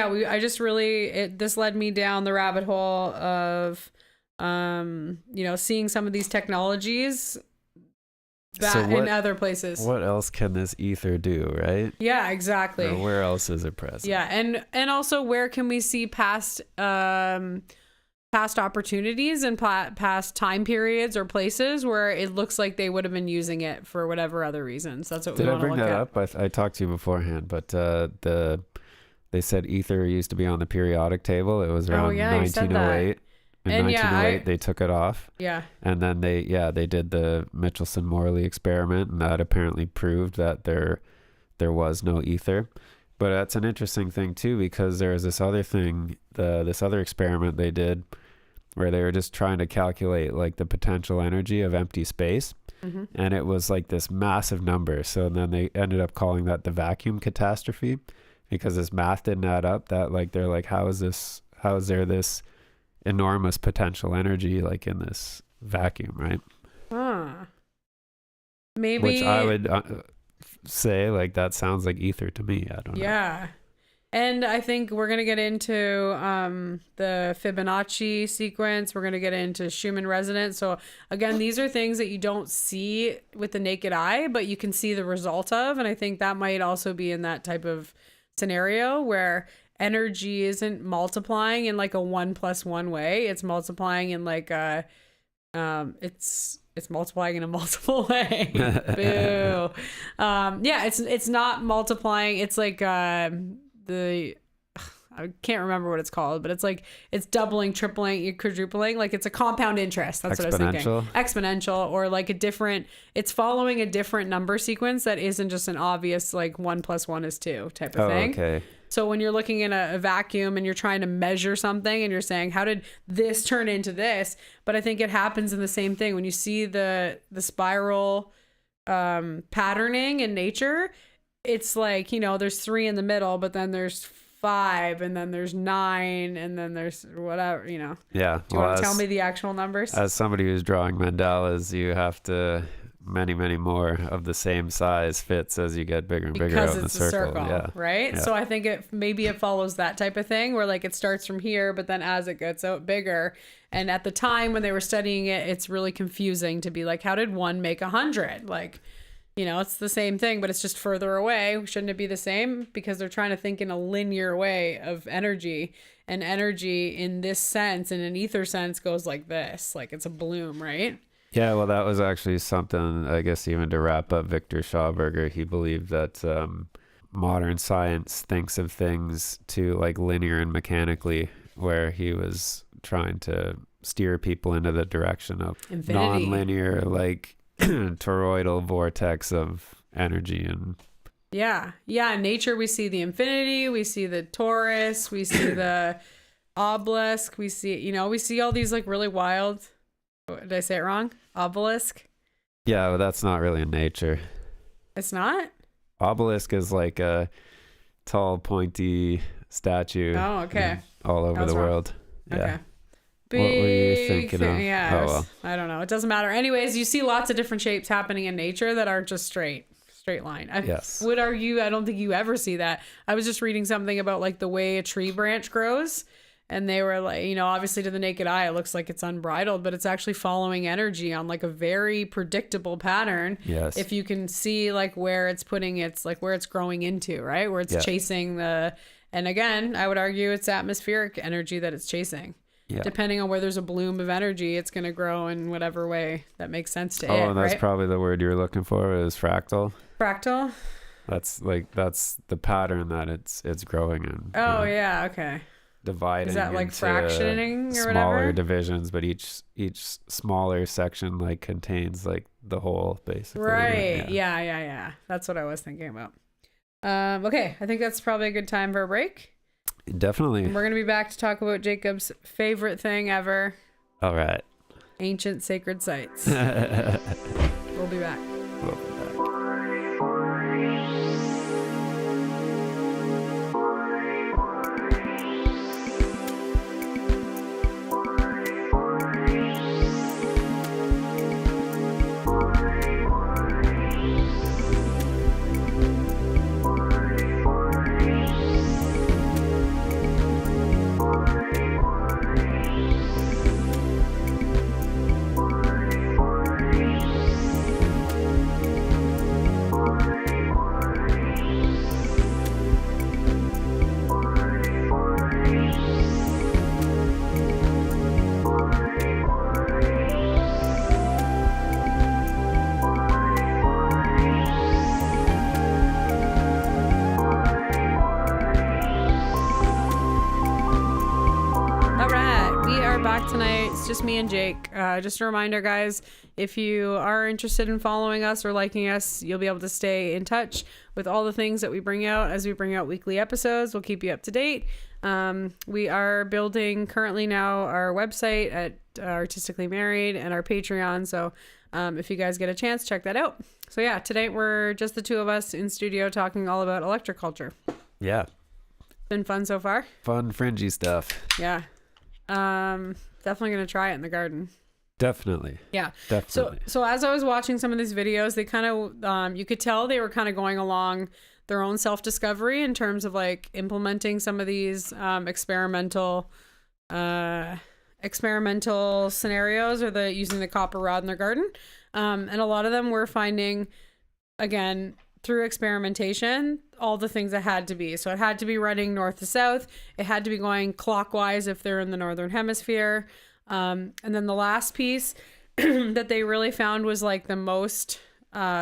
this led me down the rabbit hole of seeing some of these technologies in other places. What else can this ether do, right? Yeah, exactly. Or where else is it present? Yeah, and also where can we see past opportunities and past time periods or places where it looks like they would have been using it for whatever other reasons. That's what we want to look at. Did I bring that up? I talked to you beforehand, but they said ether used to be on the periodic table. It was around 1908. In 1908, they took it off. Yeah. And then they did the Michelson-Morley experiment, and that apparently proved that there was no ether. But that's an interesting thing too, because there was this other thing, this other experiment they did where they were just trying to calculate like the potential energy of empty space. Mm-hmm. And it was like this massive number. So then they ended up calling that the vacuum catastrophe, because this math didn't add up. That like, they're like, how is there this enormous potential energy like in this vacuum, right? Maybe. Which I would say like that sounds like ether to me. I don't know. Yeah. And I think we're going to get into the Fibonacci sequence. We're going to get into Schumann resonance. So again, these are things that you don't see with the naked eye, but you can see the result of. And I think that might also be in that type of scenario where energy isn't multiplying in like a 1+1 way. It's multiplying in like a, it's multiplying in a multiple way. Boo. It's not multiplying. It's like, I can't remember what it's called, but it's like, it's doubling, tripling, quadrupling. Like it's a compound interest. That's what I was thinking. Exponential, or like it's following a different number sequence that isn't just an obvious like 1+1 is 2 type of thing. Okay. So when you're looking in a vacuum and you're trying to measure something and you're saying, how did this turn into this? But I think it happens in the same thing. When you see the spiral patterning in nature, it's like, there's 3 in the middle, but then there's 5, and then there's 9, and then there's whatever, Yeah. Do you want to tell me the actual numbers? As somebody who's drawing mandalas, you have to many more of the same size fits as you get bigger and bigger out in the circle. Yeah. Right? Yeah. So I think it follows that type of thing where like it starts from here, but then as it gets out bigger, and at the time when they were studying it, it's really confusing to be like, how did 1 make 100? Like, it's the same thing, but it's just further away. Shouldn't it be the same? Because they're trying to think in a linear way of energy, and energy in this sense, in an ether sense, goes like this, like it's a bloom, right? Yeah, well, that was actually something, I guess, even to wrap up Victor Schauberger, he believed that modern science thinks of things too like linear and mechanically, where he was trying to steer people into the direction of infinity. non-linear, like toroidal vortex of energy. And yeah. In nature, we see the infinity, we see the torus, we see the obelisk, we see, we see all these like really wild, did I say it wrong? Obelisk? Yeah, well, that's not really in nature. It's not? Obelisk is like a tall, pointy statue. Oh, okay. All over the world. Okay. Yeah. What were you thinking of? Yeah, Oh, well. I don't know. It doesn't matter. Anyways, you see lots of different shapes happening in nature that aren't just straight line. I would argue, I don't think you ever see that. I was just reading something about like the way a tree branch grows, and they were like, obviously to the naked eye, it looks like it's unbridled, but it's actually following energy on like a very predictable pattern. Yes. If you can see like where it's putting its, like where it's growing into, right? Where it's chasing and again, I would argue it's atmospheric energy that it's chasing. Yeah. Depending on where there's a bloom of energy, it's going to grow in whatever way that makes sense to it. Oh, and that's probably the word you're looking for is fractal. Fractal? That's the pattern that it's growing in. Oh, yeah. Okay. Dividing. Is that like fractioning or smaller whatever? divisions, but each smaller section like contains like the whole basically. Right. Yeah. That's what I was thinking about. Okay. I think that's probably a good time for a break. Definitely. And we're going to be back to talk about Jacob's favorite thing ever. All right. Ancient sacred sites. We'll be back. We'll be back. Tonight it's just me and Jake. Just a reminder, guys, if you are interested in following us or liking us, you'll be able to stay in touch with all the things that we bring out as we bring out weekly episodes. We'll keep you up to date. We are building currently now our website at Artistically Married and our Patreon, so if you guys get a chance, check that out. So yeah, today we're just the two of us in studio talking all about electroculture. Yeah, been fun so far. Fun fringy stuff. Yeah. Definitely gonna try it in the garden. Definitely. Yeah. Definitely. So as I was watching some of these videos, they kind of you could tell they were kind of going along their own self-discovery in terms of like implementing some of these experimental scenarios or using the copper rod in their garden. And a lot of them were finding, again, through experimentation, all the things that had to be. So it had to be running north to south. It had to be going clockwise if they're in the northern hemisphere. And then the last piece that they really found was like the most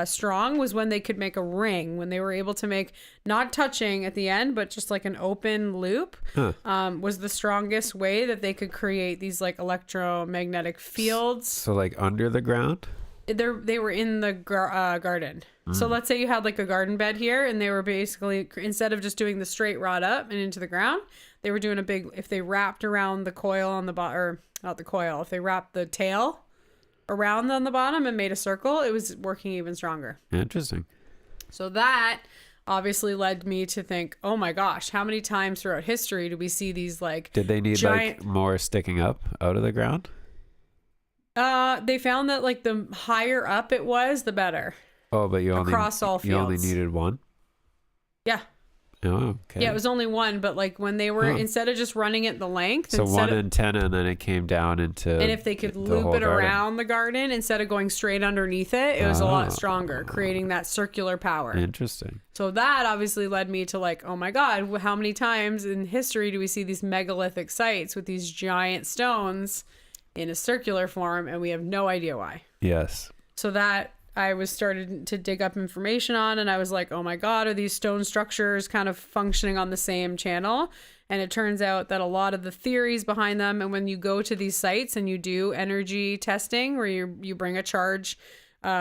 strong was when they could make a ring, when they were able to make not touching at the end, but just like an open loop, was the strongest way that they could create these like electromagnetic fields. So like under the ground? They were in the garden. So let's say you had like a garden bed here, and they were basically, instead of just doing the straight rod up and into the ground, they were doing a big, if they wrapped around the coil on the bottom, or not the coil, if they wrapped the tail around on the bottom and made a circle, it was working even stronger. Interesting. So that obviously led me to think, oh my gosh, how many times throughout history do we see these like Did they need like more sticking up out of the ground? They found that like the higher up it was, the better. Oh, but you only fields. needed one? Yeah. Oh, okay. Yeah, it was only one, but like when they were, instead of just running it the length. So one antenna and then it came down into. And if they could loop it around the garden instead of going straight underneath it, it was a lot stronger, creating that circular power. Interesting. So that obviously led me to like, oh my God, how many times in history do we see these megalithic sites with these giant stones in a circular form, and we have no idea why? Yes. So that I was started to dig up information on, and I was like, oh my God, are these stone structures kind of functioning on the same channel? And it turns out that a lot of the theories behind them, and when you go to these sites and you do energy testing where you bring a charge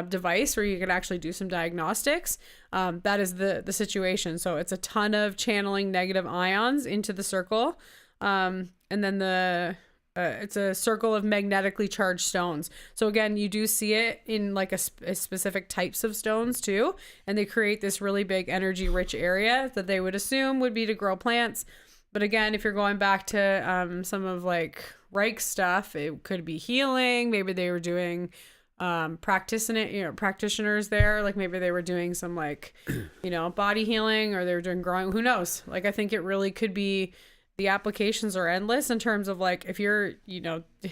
device where you can actually do some diagnostics. That is the situation. So it's a ton of channeling negative ions into the circle. And then it's a circle of magnetically charged stones. So again, you do see it in like a specific types of stones too. And they create this really big energy rich area that they would assume would be to grow plants. But again, if you're going back to some of like Reich stuff, it could be healing. Maybe they were doing practitioners there. Like maybe they were doing some like, body healing, or they were doing growing. Who knows? Like I think it really could be, the applications are endless in terms of like, if you're, if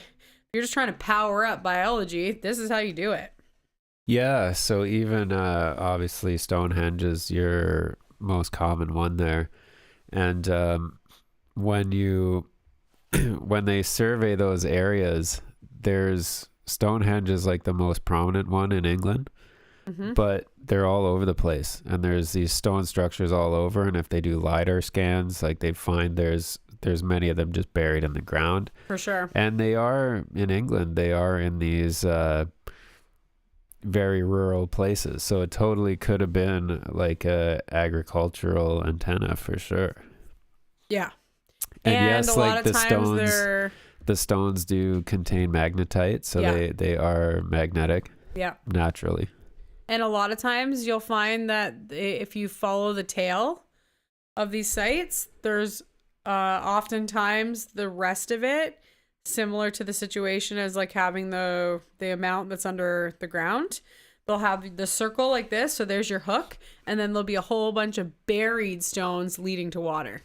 you're just trying to power up biology, this is how you do it. Yeah. So even obviously Stonehenge is your most common one there. And when they survey those areas, there's Stonehenge is like the most prominent one in England, but they're all over the place, and there's these stone structures all over. And if they do LiDAR scans, like they find there's many of them just buried in the ground. For sure. And they are in England. They are in these very rural places. So it totally could have been like a agricultural antenna for sure. Yeah. And yes, a like lot of the stones do contain magnetite, so they are magnetic. Yeah. Naturally. And a lot of times you'll find that if you follow the tail of these sites, there's oftentimes the rest of it similar to the situation as like having the amount that's under the ground. They'll have the circle like this, so there's your hook, and then there'll be a whole bunch of buried stones leading to water.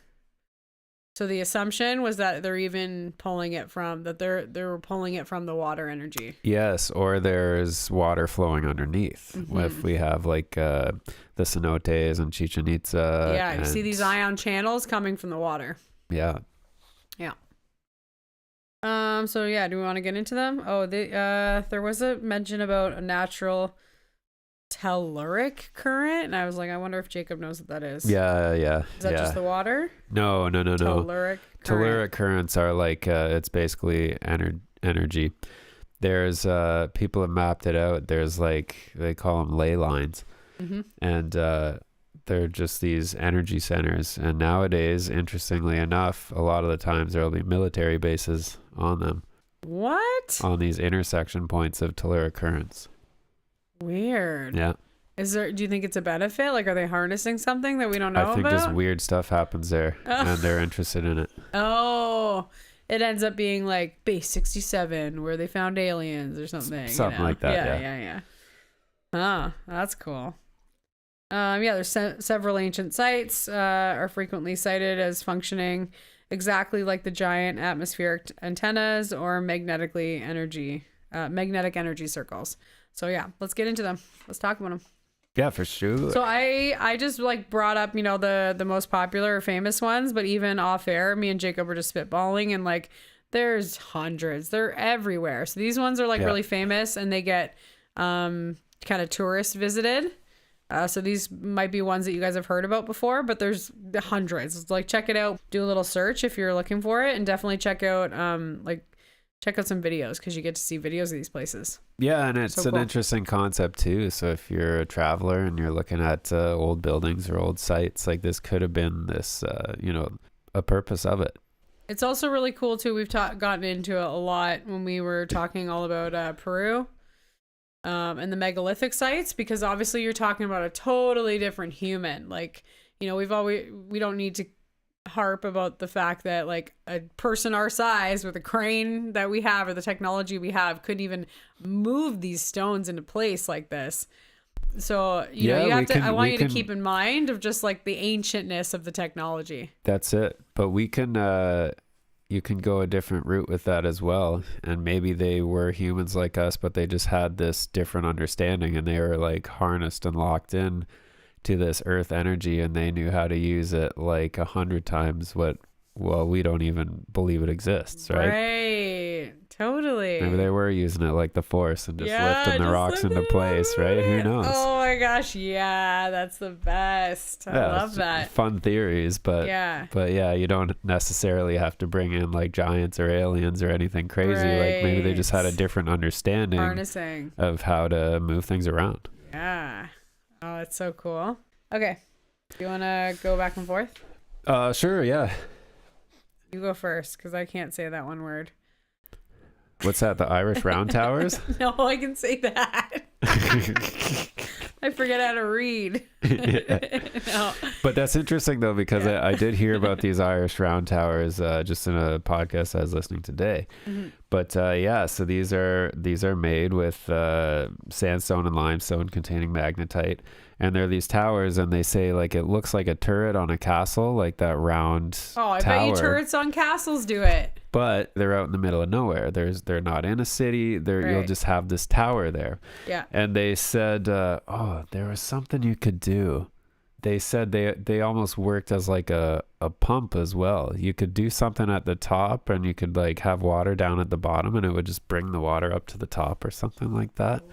So the assumption was that they're even pulling it from they're pulling it from the water energy. Yes, or there's water flowing underneath. If we have like the cenotes and Chichen Itza. Yeah, you see these ion channels coming from the water. Yeah. Yeah. So yeah, do we want to get into them? Oh, there was a mention about a natural telluric current, and I was like, I wonder if Jacob knows what that is. Yeah. Is that just the water? No. Telluric currents are like it's basically energy. There's people have mapped it out. There's like, they call them ley lines, and they're just these energy centers. And nowadays, interestingly enough, a lot of the times there'll be military bases on them. What? On these intersection points of telluric currents. Weird. Yeah. Do you think it's a benefit? Like, are they harnessing something that we don't know about? I think just weird stuff happens there, and they're interested in it. Oh, it ends up being like Base 67, where they found aliens or something. Something like that. Yeah. Ah, that's cool. There's several ancient sites are frequently cited as functioning exactly like the giant atmospheric antennas or magnetic energy circles. So yeah, let's get into them. Let's talk about them. Yeah, for sure. So I just like brought up, the most popular or famous ones, but even off air, me and Jacob were just spitballing, and like there's hundreds. They're everywhere. So these ones are like really famous, and they get kind of tourist visited. So these might be ones that you guys have heard about before, but there's hundreds. It's like, check it out. Do a little search if you're looking for it, and definitely check out some videos, because you get to see videos of these places. Yeah, and it's an interesting concept too. So if you're a traveler and you're looking at old buildings or old sites, like this could have been this, a purpose of it. It's also really cool too. We've gotten into it a lot when we were talking all about Peru and the megalithic sites, because obviously you're talking about a totally different human. Like, we don't need to harp about the fact that like a person our size with a crane that we have, or the technology we have, couldn't even move these stones into place like this. So I want you to keep in mind of just like the ancientness of the technology. That's it. But we can you can go a different route with that as well, and maybe they were humans like us, but they just had this different understanding, and they were like harnessed and locked in to this earth energy, and they knew how to use it like 100 times we don't even believe it exists, right? Right. Totally. Maybe they were using it like the Force and just Yeah, lifting the just rocks into place, right? Who knows? Oh my gosh, yeah, that's the best. I love that. Fun theories, but yeah, you don't necessarily have to bring in like giants or aliens or anything crazy. Like maybe they just had a different understanding harnessing of how to move things around. Yeah. Oh, it's so cool. Okay. Do you want to go back and forth? Sure, yeah. You go first, because I can't say that one word. What's that, the Irish Round Towers? No, I can say that. I forget how to read. No. But that's interesting, though, because I did hear about these Irish Round Towers just in a podcast I was listening today. Mm-hmm. But so these are made with sandstone and limestone containing magnetite. And they're these towers, and they say like it looks like a turret on a castle, like that round I tower. bet you turrets on castles do it. But they're out in the middle of nowhere. They're not in a city. You'll just have this tower there. Yeah. And they said, there was something you could do. They said they almost worked as like a pump as well. You could do something at the top, and you could like have water down at the bottom, and it would just bring the water up to the top or something like that.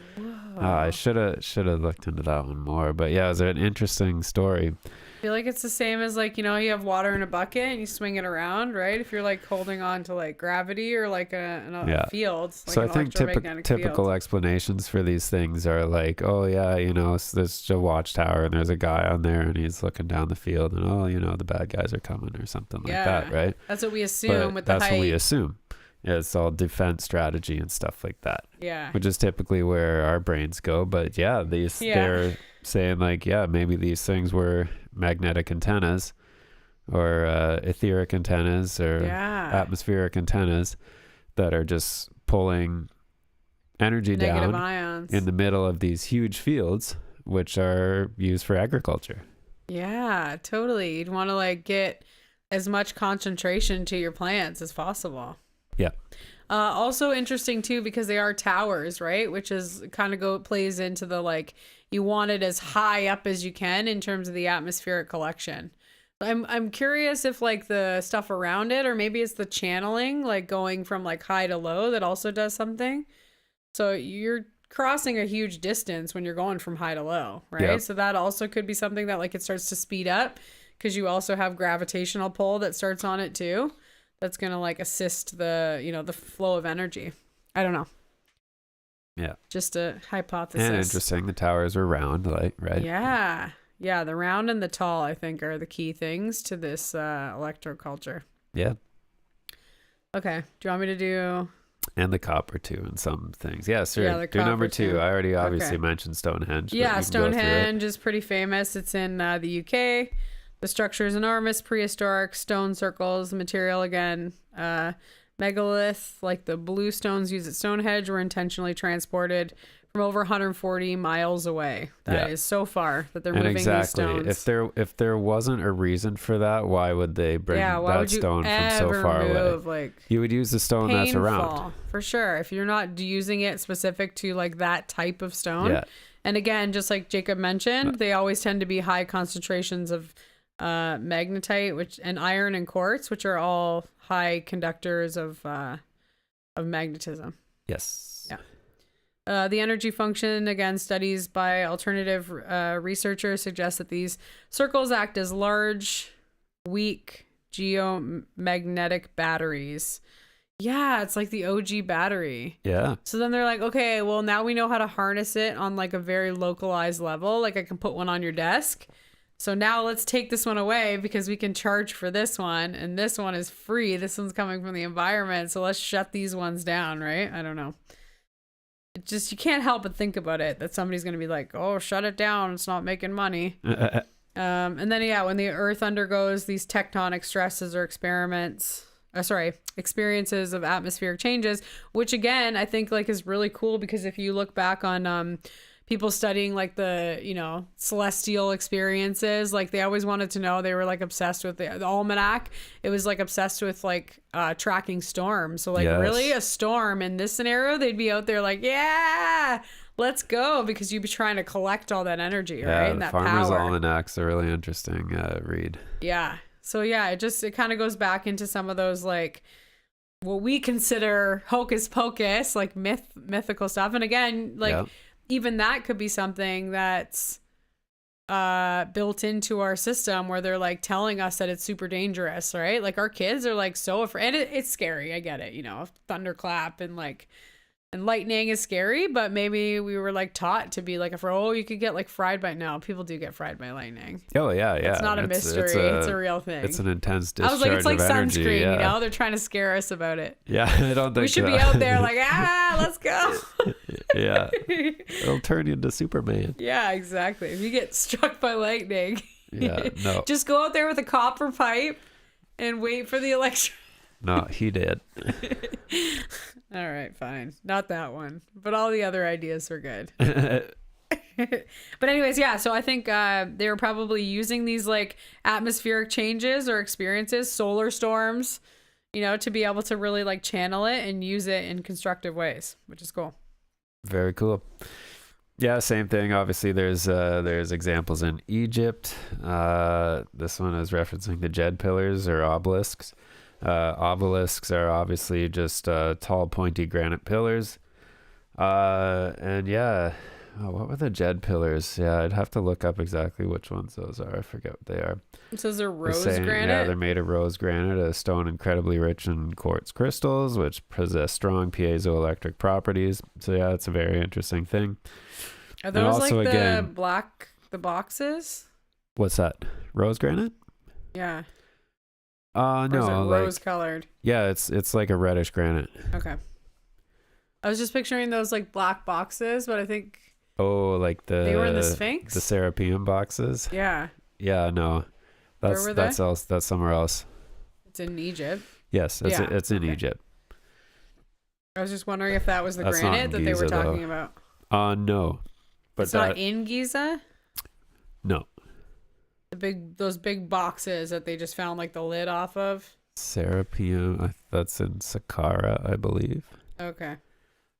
I should have looked into that one more, but yeah, it was an interesting story. I feel like it's the same as like, you have water in a bucket and you swing it around, right? If you're like holding on to like gravity or like a field. Like so I think typical explanations for these things are like, there's a watchtower and there's a guy on there and he's looking down the field and the bad guys are coming or something like that, right? That's what we assume with the height. That's what we assume. Yeah, it's all defense strategy and stuff like that. Yeah. Which is typically where our brains go. But they're saying like, maybe these things were magnetic antennas or etheric antennas or atmospheric antennas that are just pulling energy negative down ions in the middle of these huge fields, which are used for agriculture. Yeah, totally. You'd want to like get as much concentration to your plants as possible. Yeah. Also interesting too, because they are towers, right? Which is kind of plays into the like, you want it as high up as you can in terms of the atmospheric collection. I'm curious if like the stuff around it, or maybe it's the channeling, like going from like high to low, that also does something. So you're crossing a huge distance when you're going from high to low, right? Yep. So that also could be something that like it starts to speed up, because you also have gravitational pull that starts on it too. That's going to like assist the flow of energy. I don't know. Yeah. Just a hypothesis. And interesting. The towers were round, like, right? Yeah. Yeah. The round and the tall, I think, are the key things to this electroculture. Yeah. Okay. Do you want me to do? And the copper too, and some things. Yeah, sure. Yeah, do number 2. I already obviously mentioned Stonehenge. Yeah, Stonehenge is pretty famous. It's in the UK. The structure is enormous, prehistoric stone circles. The material, again, megalith, like the blue stones used at Stonehenge, were intentionally transported from over 140 miles away. That is so far that they're moving these stones. If there wasn't a reason for that, why would they bring that stone from so far away? Like, you would use the stone that's around. For sure. If you're not using it specific to like that type of stone. Yeah. And again, just like Jacob mentioned, they always tend to be high concentrations of magnetite, and iron and quartz, which are all high conductors of magnetism. Yes. Yeah. The energy function, again, studies by alternative researchers suggest that these circles act as large, weak geomagnetic batteries. Yeah, it's like the OG battery. Yeah. So then they're like, okay, well, now we know how to harness it on like a very localized level. Like I can put one on your desk. So now let's take this one away, because we can charge for this one, and this one is free. This one's coming from the environment. So let's shut these ones down, right? I don't know. It just, you can't help but think about it, that somebody's going to be like, oh, shut it down. It's not making money. And then, when the earth undergoes these tectonic stresses or experiences of atmospheric changes, which again, I think like is really cool, because if you look back on, people studying like the, celestial experiences, like they always wanted to know, they were like obsessed with the almanac. It was like obsessed with like tracking storms. So like really a storm in this scenario, they'd be out there like, yeah, let's go, because you'd be trying to collect all that energy, right? And that Farmer's power. Almanac's a really interesting read. Yeah. So yeah, it kind of goes back into some of those like what we consider hocus pocus, like mythical stuff. And again, like even that could be something that's built into our system where they're like telling us that it's super dangerous, right? Like our kids are like so afraid, and it's scary. I get it, you know, thunderclap and lightning is scary, but maybe we were like taught to be like, you could get like fried by, no, people do get fried by lightning. Oh yeah. It's not a mystery. It's a real thing. It's an intense discharge. I was like, it's like of energy, sunscreen, you know, they're trying to scare us about it. Yeah. I don't think we should be out there like, let's go. Yeah. It'll turn you into Superman. Yeah, exactly. If you get struck by lightning, no. Just go out there with a copper pipe and wait for the electric. No, he did. All right, fine. Not that one, but all the other ideas were good. But anyways, yeah, so I think they were probably using these like atmospheric changes or experiences, solar storms, you know, to be able to really like channel it and use it in constructive ways, which is cool. Very cool. Yeah, same thing. Obviously, there's examples in Egypt. This one is referencing the Jed pillars or obelisks. Obelisks are obviously just tall, pointy granite pillars. And yeah, what were the Jed pillars? Yeah, I'd have to look up exactly which ones those are. I forget what they are. It says they're rose granite. Yeah, they're made of rose granite, a stone incredibly rich in quartz crystals, which possess strong piezoelectric properties. So yeah, it's a very interesting thing. Are those also, like the boxes? What's that? Rose granite? Yeah. No, like, rose colored. Yeah, it's like a reddish granite. Okay. I was just picturing those like black boxes, but I think like they were in the Sphinx? The Serapeum boxes? Yeah. Yeah, no. That's somewhere else. It's in Egypt. Yes, it's in Egypt. I was just wondering if that was the granite that they were talking about. No. But it's not in Giza? No. Those big boxes that they just found like the lid off of. Serapeum, that's in Saqqara, I believe. Okay.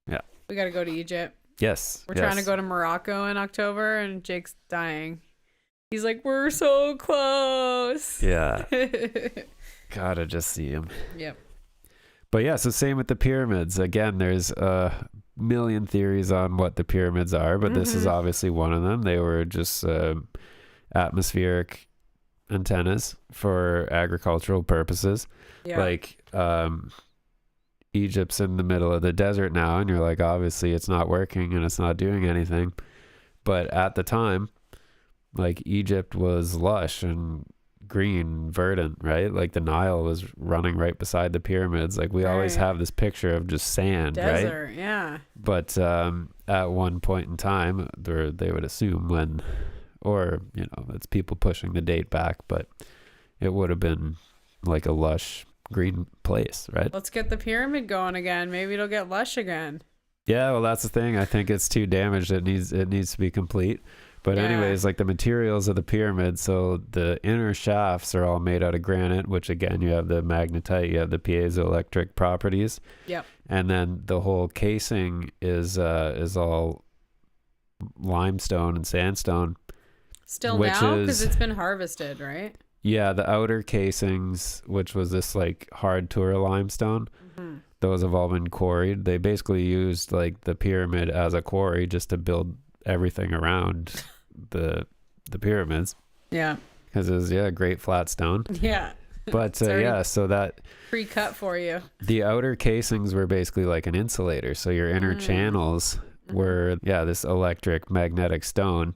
Yeah. We got to go to Egypt. Yes. We're trying to go to Morocco in October, and Jake's dying. He's like, we're so close. Yeah. Gotta just see him. Yep. But yeah, so same with the pyramids. Again, there's a million theories on what the pyramids are, but this is obviously one of them. They were just atmospheric antennas for agricultural purposes. Yeah. Like Egypt's in the middle of the desert now, and you're like, obviously it's not working and it's not doing anything. But at the time, like Egypt was lush and green, verdant, right? Like the Nile was running right beside the pyramids. Like we always have this picture of just sand, desert, right? Yeah. But at one point in time, they would assume when, or you know, it's people pushing the date back, but it would have been like a lush green place, right? Let's get the pyramid going again. Maybe it'll get lush again. Yeah, well, that's the thing. I think it's too damaged. It needs to be complete. But anyways, like the materials of the pyramid, so the inner shafts are all made out of granite, which again, you have the magnetite, you have the piezoelectric properties. Yep. And then the whole casing is all limestone and sandstone. Still now, because it's been harvested, right? Yeah, the outer casings, which was this like hard tour limestone, those have all been quarried. They basically used like the pyramid as a quarry just to build everything around the pyramids. Yeah. Because it was great flat stone. Yeah. But so that pre-cut for you. The outer casings were basically like an insulator. So your inner channels were this electric magnetic stone.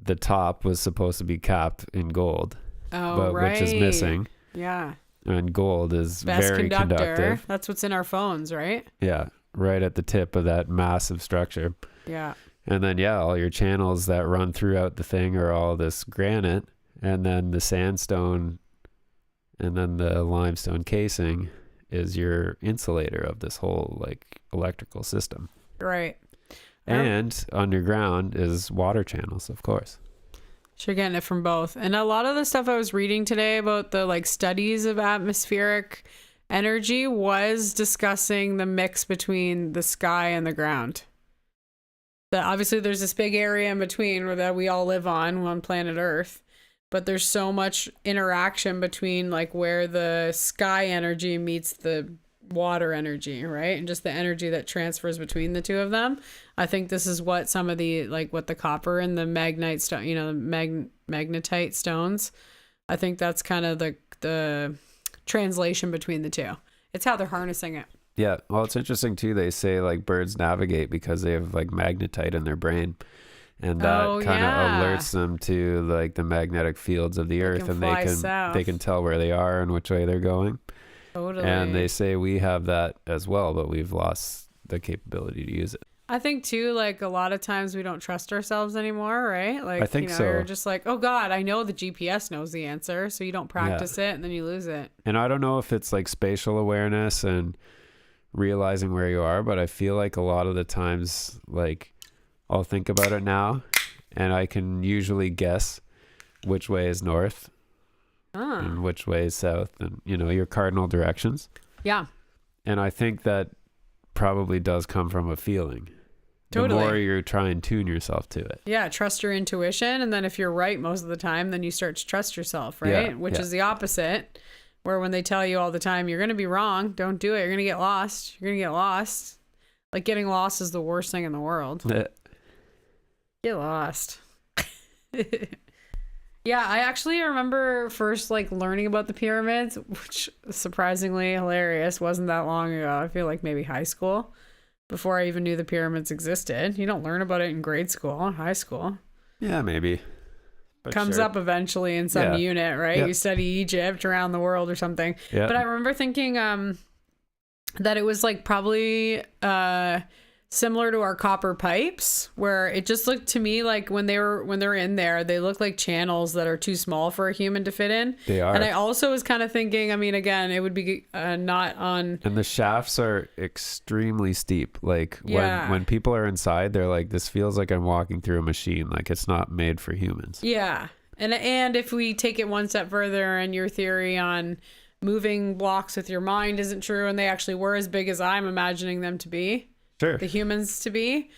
The top was supposed to be capped in gold. Oh, which is missing. Yeah. And gold is best very conductive. That's what's in our phones, right? Yeah. Right at the tip of that massive structure. Yeah. And then, all your channels that run throughout the thing are all this granite, and then the sandstone, and then the limestone casing is your insulator of this whole like electrical system. Right. And underground is water channels, of course. You're getting it from both. And a lot of the stuff I was reading today about the like studies of atmospheric energy was discussing the mix between the sky and the ground. That obviously there's this big area in between that we all live on planet Earth, but there's so much interaction between like where the sky energy meets the water energy, right? And just the energy that transfers between the two of them. I think this is what some of the, like what the copper and the magnetite stone, you know, magnetite stones, I think that's kind of the translation between the two. It's how they're harnessing it. Yeah. Well, it's interesting too. They say like birds navigate because they have like magnetite in their brain. And that kind of alerts them to like the magnetic fields of the earth, and they can tell where they are and which way they're going. Totally. And they say we have that as well, but we've lost the capability to use it. I think too, like a lot of times we don't trust ourselves anymore, right? Like, I think so. You're just like, oh God, I know the GPS knows the answer, so you don't practice it, and then you lose it. And I don't know if it's like spatial awareness and realizing where you are, but I feel like a lot of the times, like, I'll think about it now, and I can usually guess which way is north and which way is south, and, you know, your cardinal directions. Yeah. And I think that probably does come from a feeling. Totally. The more you try and tune yourself to it. Yeah, trust your intuition, and then if you're right most of the time, then you start to trust yourself, right? Which is the opposite, where when they tell you all the time, you're going to be wrong, don't do it, you're going to get lost, you're going to get lost. Like, getting lost is the worst thing in the world. Get lost. Yeah, I actually remember first like learning about the pyramids, which is surprisingly hilarious. Wasn't that long ago. I feel like maybe high school, before I even knew the pyramids existed. You don't learn about it in grade school, high school. Yeah, maybe. But comes up eventually in some unit, right? Yep. You study Egypt, around the world or something. Yep. But I remember thinking that it was like probably similar to our copper pipes, where it just looked to me like when they're in there, they look like channels that are too small for a human to fit in. They are. And I also was kind of thinking, I mean, again, it would be not on. And the shafts are extremely steep. Like when people are inside, they're like, this feels like I'm walking through a machine. Like it's not made for humans. Yeah. And if we take it one step further, and your theory on moving blocks with your mind isn't true, and they actually were as big as I'm imagining them to be. Sure. The humans to be,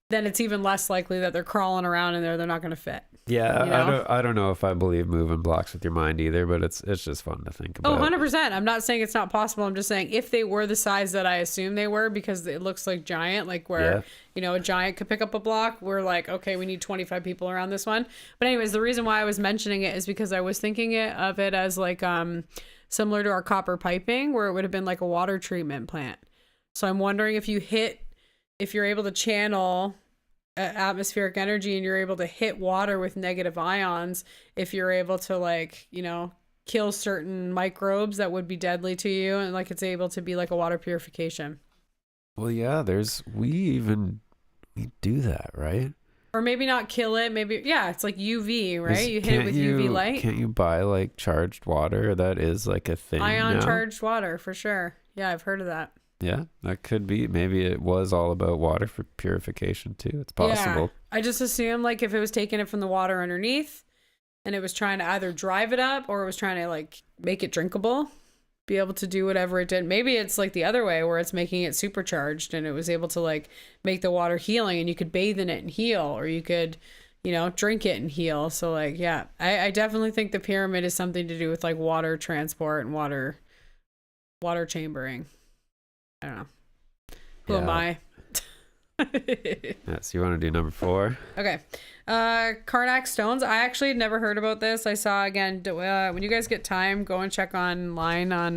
then it's even less likely that they're crawling around in there. They're not going to fit. Yeah, you know? I don't know if I believe moving blocks with your mind either, but it's just fun to think about. Oh, 100%. I'm not saying it's not possible. I'm just saying if they were the size that I assume they were, because it looks like giant, like where, you know, a giant could pick up a block, we're like, okay, we need 25 people around this one. But anyways, the reason why I was mentioning it is because I was thinking of it as like similar to our copper piping, where it would have been like a water treatment plant. So I'm wondering if you're able to channel atmospheric energy and you're able to hit water with negative ions, if you're able to, like, you know, kill certain microbes that would be deadly to you, and like it's able to be like a water purification. Well, yeah, we do that, right? Or maybe not kill it, maybe it's like UV, right? You hit it with UV light. Can't you buy like charged water? That is like a thing. Ion charged water, for sure. Yeah, I've heard of that. Yeah, that could be. Maybe it was all about water for purification too. It's possible. Yeah. I just assume like if it was taking it from the water underneath and it was trying to either drive it up or it was trying to like make it drinkable, be able to do whatever it did. Maybe it's like the other way, where it's making it supercharged and it was able to like make the water healing, and you could bathe in it and heal, or you could, you know, drink it and heal. So like, yeah, I definitely think the pyramid is something to do with like water transport and water chambering. I don't know. Who am I? So you want to do number 4? Okay. Karnak stones. I actually had never heard about this. I saw, again, when you guys get time, go and check online on,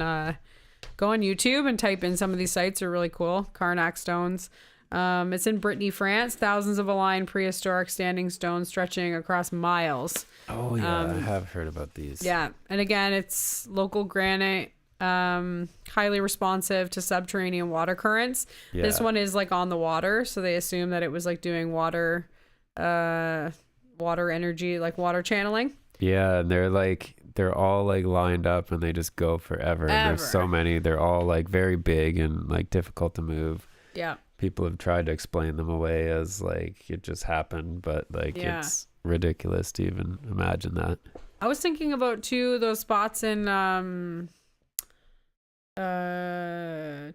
go on YouTube and type in some of these sites. Are really cool. Karnak stones. It's in Brittany, France. Thousands of aligned prehistoric standing stones stretching across miles. Oh yeah, I have heard about these. Yeah. And again, it's local granite. Highly responsive to subterranean water currents. This one is like on the water, so they assume that it was like doing water energy, like water channeling. Yeah, and they're all like lined up and they just go forever. And there's so many. They're all like very big and like difficult to move. Yeah. People have tried to explain them away as like it just happened, but like it's ridiculous to even imagine that. I was thinking about too those spots in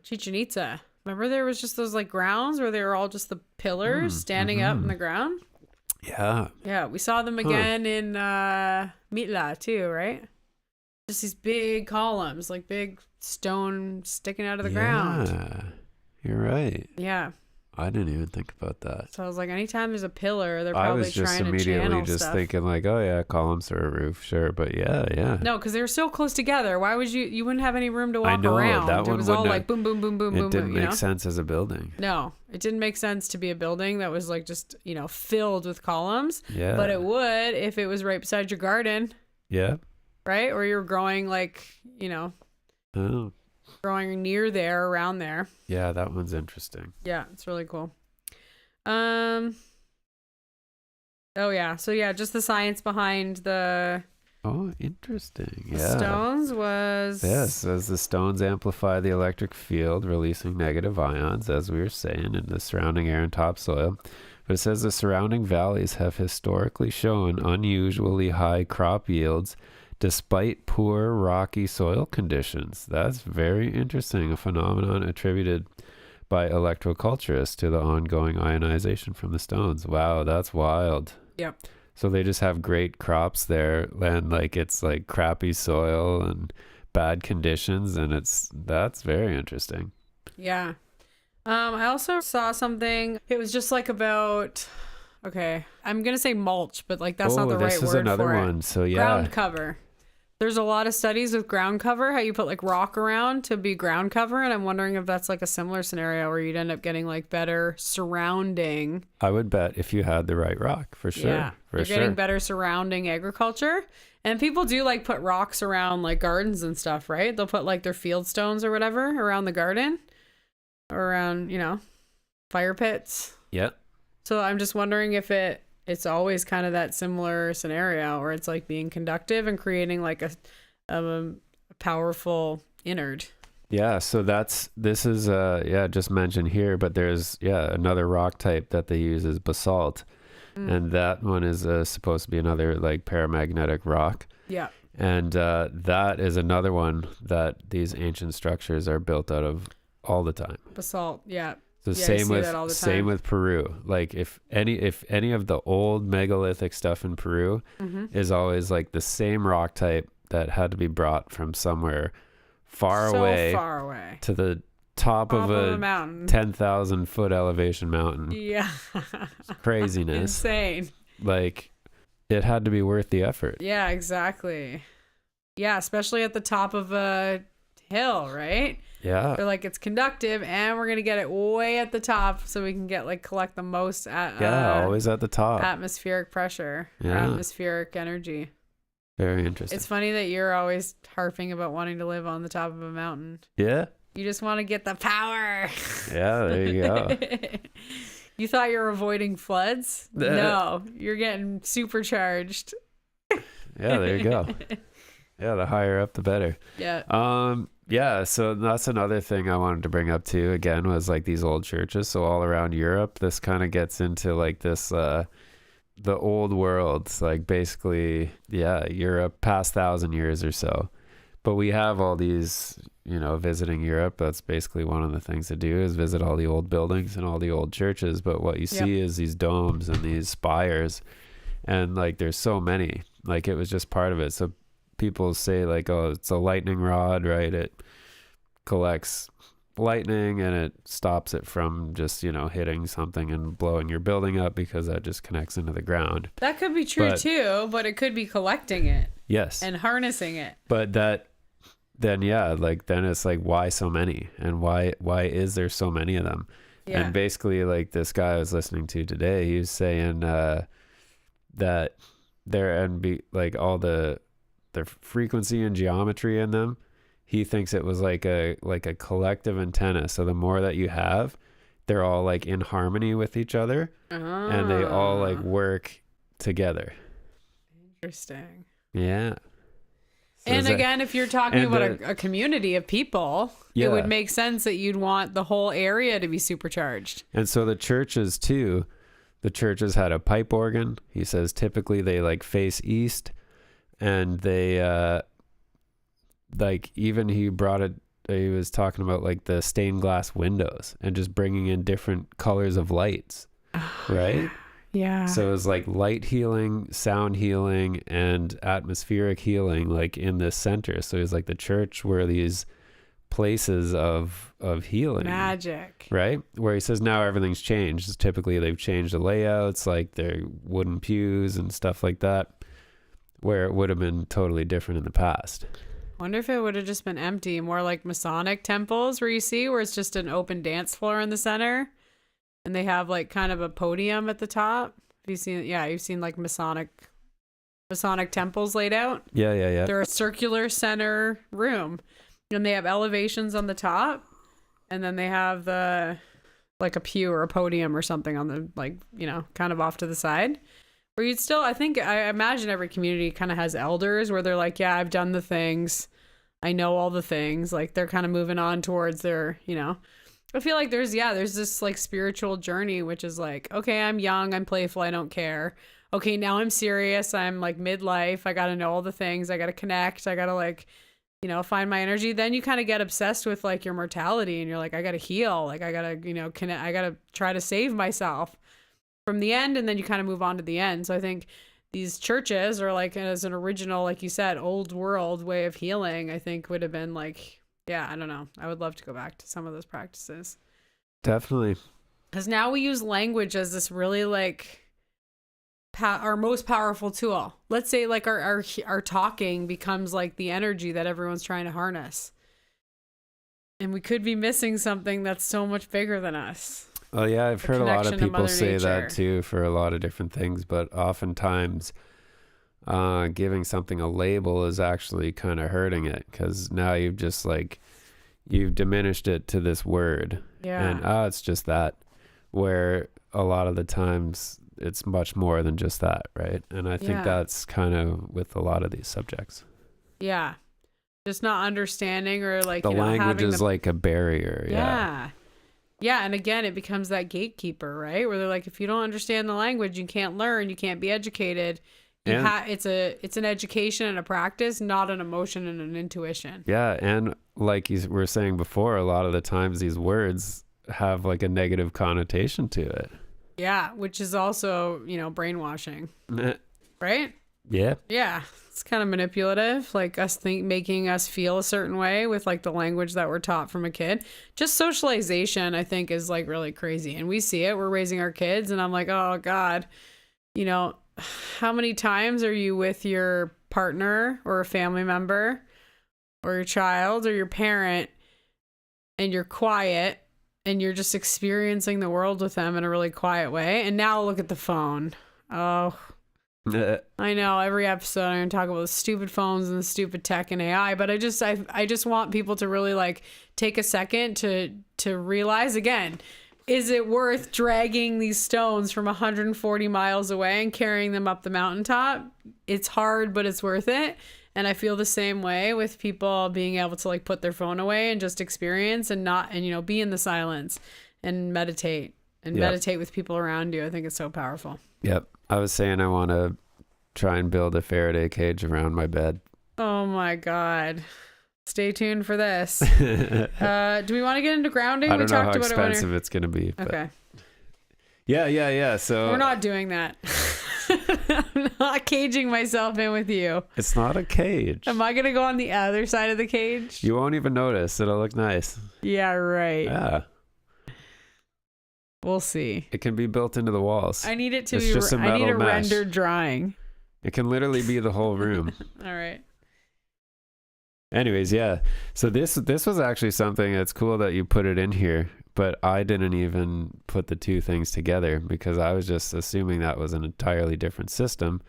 Chichen Itza. Remember there was just those like grounds where they were all just the pillars standing up in the ground? Yeah, we saw them again in Mitla too, right? just these big columns, like big stone sticking out of the ground. Yeah, you're right. Yeah. I didn't even think about that. So I was like, anytime there's a pillar, they're I probably was just trying to immediately channel just stuff. thinking like, oh yeah, columns or a roof, sure, but yeah. No, because they were so close together. Why would you wouldn't have any room to walk I know, around. that It one was all wouldn't like boom, boom, boom, boom, boom. It didn't you make know? sense as a building. No, it didn't make sense to be a building that was like just, filled with columns. Yeah. But it would if it was right beside your garden, Yeah. right? Or you're growing Oh. growing near there, around there. Yeah, that one's interesting. Yeah, it's really cool. Oh yeah. So yeah, just the science behind the Oh, interesting. the Yeah. stones was Yes, as the stones amplify the electric field, releasing negative ions, as we were saying, in the surrounding air and topsoil. But it says the surrounding valleys have historically shown unusually high crop yields despite poor rocky soil conditions. That's very interesting, a phenomenon attributed by electroculturists to the ongoing ionization from the stones. Wow, that's wild. Yep. So they just have great crops there, and like it's like crappy soil and bad conditions, and that's very interesting. Yeah. I also saw something. It was just like about, okay, I'm gonna say mulch, but like that's not the right this is word another for one. it. So yeah, Ground cover. There's a lot of studies with ground cover, how you put like rock around to be ground cover, and I'm wondering if that's like a similar scenario where you'd end up getting like better surrounding. I would bet if you had the right rock, for sure. Yeah, you're getting better surrounding agriculture. And people do like put rocks around like gardens and stuff, right? They'll put like their field stones or whatever around the garden, or around, fire pits. Yep. So I'm just wondering if it's always kind of that similar scenario where it's like being conductive and creating like a powerful innard. Yeah, so this is just mentioned here, but there's another rock type that they use is basalt. And that one is supposed to be another like paramagnetic rock. Yeah. And that is another one that these ancient structures are built out of all the time. Basalt, yeah. So Yeah, same with Peru. Like if any of the old megalithic stuff in Peru is always like the same rock type that had to be brought from somewhere far away to the top of a mountain, 10,000 foot elevation mountain. Yeah. It's craziness. Insane. Like it had to be worth the effort. Yeah, exactly. Yeah, especially at the top of a hill, right? Yeah. They're like, it's conductive and we're going to get it way at the top so we can collect the most always at the top. Atmospheric pressure, atmospheric energy. Very interesting. It's funny that you're always harping about wanting to live on the top of a mountain. Yeah. You just want to get the power. Yeah, there you go. You thought you were avoiding floods? No, you're getting supercharged. Yeah, there you go. Yeah, the higher up, the better. Yeah. Yeah, so that's another thing I wanted to bring up too, again, was like these old churches. So all around Europe, this kind of gets into like this, the old world, like basically, Europe past 1,000 years or so. But we have all these, visiting Europe. That's basically one of the things to do is visit all the old buildings and all the old churches. But what you see is these domes and these spires. And like, there's so many, like it was just part of it. So people say like, oh, it's a lightning rod, right? It collects lightning and it stops it from just, hitting something and blowing your building up because that just connects into the ground. That could be true too, but it could be collecting it. Yes. And harnessing it. But then it's like, why so many? And why is there so many of them? Yeah. And basically like this guy I was listening to today, he was saying that all the frequency and geometry in them, he thinks it was like a collective antenna. So the more that you have, they're all like in harmony with each other and they all like work together. Interesting. Yeah. So and again, if you're talking about a community of people, it would make sense that you'd want the whole area to be supercharged. And so the churches too, the churches had a pipe organ. He says typically they like face east, and they even he was talking about like the stained glass windows and just bringing in different colors of lights, right? Yeah. So it was like light healing, sound healing, and atmospheric healing, like in this center. So it was like the church were these places of healing. Magic. Right? Where he says now everything's changed. Typically they've changed the layouts, like their wooden pews and stuff like that, where it would have been totally different in the past. Wonder if it would have just been empty, more like Masonic temples where it's just an open dance floor in the center. And they have like kind of a podium at the top. You've seen like Masonic temples laid out. Yeah. They're a circular center room, and they have elevations on the top, and then they have like a pew or a podium or something on the, like, you know, kind of off to the side. Where you'd still, I imagine every community kind of has elders where they're like, yeah, I've done the things, I know all the things. Like they're kind of moving on towards their, you know. I feel like there's this like spiritual journey, which is like, okay, I'm young, I'm playful, I don't care. Okay, now I'm serious, I'm like midlife, I got to know all the things, I got to connect, I got to like, you know, find my energy. Then you kind of get obsessed with like your mortality and you're like, I got to heal, like I got to, you know, connect, I got to try to save myself from the end, and then you kind of move on to the end. So I think these churches are like, as an original, like you said, old world way of healing, I think would have been like, yeah, I don't know. I would love to go back to some of those practices. Definitely. Because now we use language as this really like our most powerful tool. Let's say like our talking becomes like the energy that everyone's trying to harness. And we could be missing something that's so much bigger than us. Well, yeah, I've heard a lot of people say nature. that too for a lot of different things, but oftentimes giving something a label is actually kind of hurting it, because now you've just like, you've diminished it to this word. Yeah. And it's just that, where a lot of the times it's much more than just that, right? And I think that's kind of with a lot of these subjects. Yeah. Just not understanding, or like, the you know, language is like a barrier. Yeah, and again, it becomes that gatekeeper, right? Where they're like, if you don't understand the language, you can't learn, you can't be educated. It's an education and a practice, not an emotion and an intuition. Yeah, and like you were saying before, a lot of the times these words have like a negative connotation to it. Yeah, which is also, you know, brainwashing, right? Yeah. Yeah, it's kind of manipulative, like us making us feel a certain way with like the language that we're taught from a kid. Just socialization, I think, is like really crazy, and we see it. We're raising our kids, and I'm like, oh God, you know. How many times are you with your partner or a family member or your child or your parent, and you're quiet and you're just experiencing the world with them in a really quiet way? And now look at the phone. Oh, I know every episode I'm going to talk about the stupid phones and the stupid tech and AI, but I just want people to really like take a second to realize, again, is it worth dragging these stones from 140 miles away and carrying them up the mountaintop? It's hard, but it's worth it. And I feel the same way with people being able to like put their phone away and just experience and you know, be in the silence and meditate meditate with people around you. I think it's so powerful. Yep. I was saying I want to try and build a Faraday cage around my bed. Oh my God. Stay tuned for this. Do we want to get into grounding? I don't know how expensive it's going to be. Okay. Yeah. So we're not doing that. I'm not caging myself in with you. It's not a cage. Am I going to go on the other side of the cage? You won't even notice. It'll look nice. Yeah, right. Yeah. We'll see. It can be built into the walls. I need it to it's be just a metal I need a mesh. rendered drawing. It can literally be the whole room. All right. Anyways, yeah. So this was actually something that's cool that you put it in here, but I didn't even put the two things together because I was just assuming that was an entirely different system,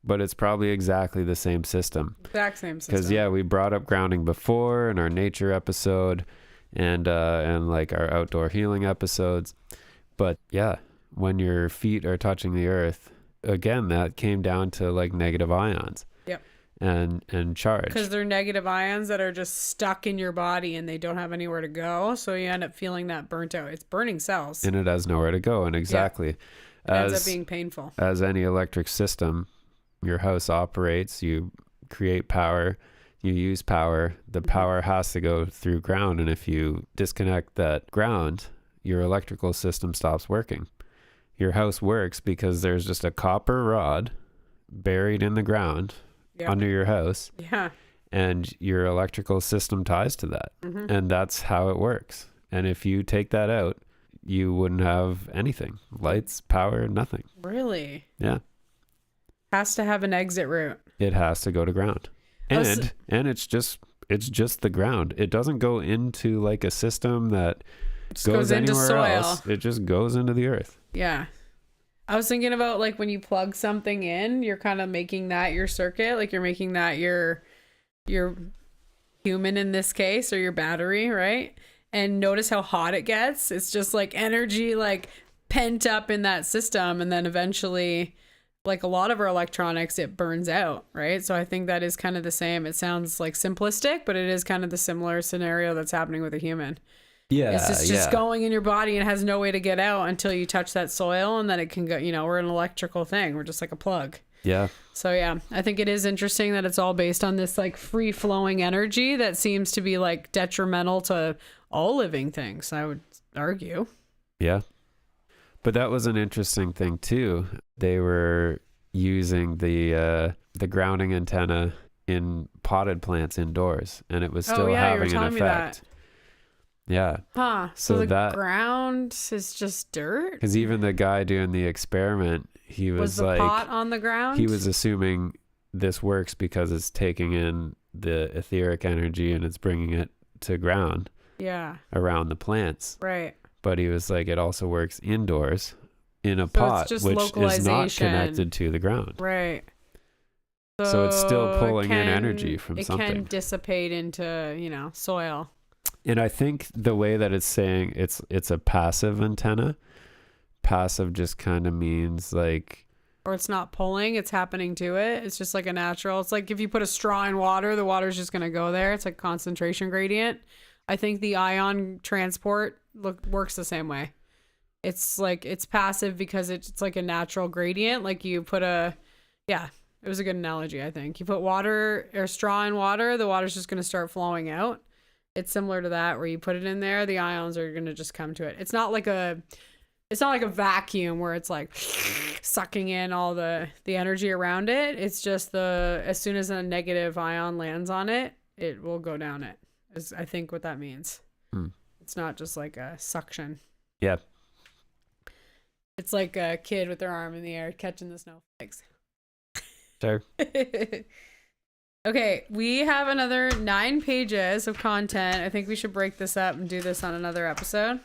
but it's probably exactly the same system. Exact same system. Because yeah, we brought up grounding before in our nature episode and like our outdoor healing episodes. But yeah, when your feet are touching the earth, again, that came down to like negative ions. And charge, because they're negative ions that are just stuck in your body and they don't have anywhere to go, so you end up feeling that burnt out. It's burning cells and it has nowhere to go. And exactly, it ends up being painful. As any electric system, your house operates, you create power, you use power, the power has to go through ground, and if you disconnect that ground, your electrical system stops working. your house works because there's just a copper rod buried in the ground under your house. Yeah. And your electrical system ties to that. And that's how it works. And if you take that out, you wouldn't have anything. Lights, power, nothing. Really? Yeah. Has to have an exit route. It has to go to ground. And it's just the ground. It doesn't go into like a system that goes into anywhere soil. Else. It just goes into the earth. Yeah. I was thinking about like when you plug something in, you're kind of making that your circuit, like you're making that your human in this case, or your battery, right? And notice how hot it gets. It's just like energy like pent up in that system, and then eventually, like a lot of our electronics, it burns out, right? So I think that is kind of the same. It sounds like simplistic, but it is kind of the similar scenario that's happening with a human. Yeah, it's just going in your body and has no way to get out until you touch that soil, and then it can go, we're an electrical thing. We're just like a plug. Yeah. So yeah, I think it is interesting that it's all based on this like free flowing energy that seems to be like detrimental to all living things, I would argue. Yeah. But that was an interesting thing too. They were using the grounding antenna in potted plants indoors, and it was still having an effect. Yeah. Huh. So the ground is just dirt? Because even the guy doing the experiment, he was the like... pot on the ground? He was assuming this works because it's taking in the etheric energy and it's bringing it to ground. Yeah. Around the plants. Right. But he was like, it also works indoors in a pot, which is not connected to the ground. Right. So it's still pulling in energy from something. It can dissipate into, soil. And I think the way that it's saying it's a passive antenna. Passive just kind of means like... Or it's not pulling, it's happening to it. It's just like a natural... It's like if you put a straw in water, the water's just going to go there. It's like concentration gradient. I think the ion transport works the same way. It's like, it's passive because it's like a natural gradient. Like you put it was a good analogy, I think. You put water or straw in water, the water's just going to start flowing out. It's similar to that, where you put it in there, the ions are going to just come to it. It's not like a vacuum where it's like sucking in all the energy around it. It's just as soon as a negative ion lands on it, it will go down it, is I think what that means. It's not just like a suction. Yeah. It's like a kid with their arm in the air catching the snowflakes. Sure. Okay, we have another 9 pages of content. I think we should break this up and do this on another episode.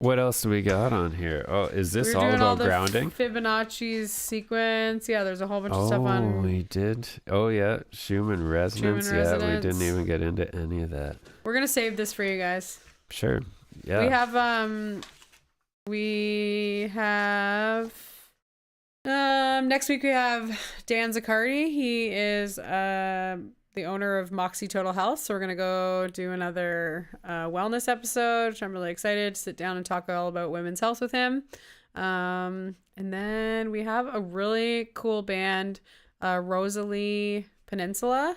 What else do we got on here? Oh, is this all about grounding? Fibonacci's sequence. Yeah, there's a whole bunch of stuff on. Oh, we did. Oh, yeah. Schumann resonance. Yeah, we didn't even get into any of that. We're going to save this for you guys. Sure. Yeah. We have next week we have Dan Zaccardi. He is the owner of Moxie Total Health. So we're going to go do another wellness episode, which I'm really excited to sit down and talk all about women's health with him. And then we have a really cool band, Rosalie Peninsula.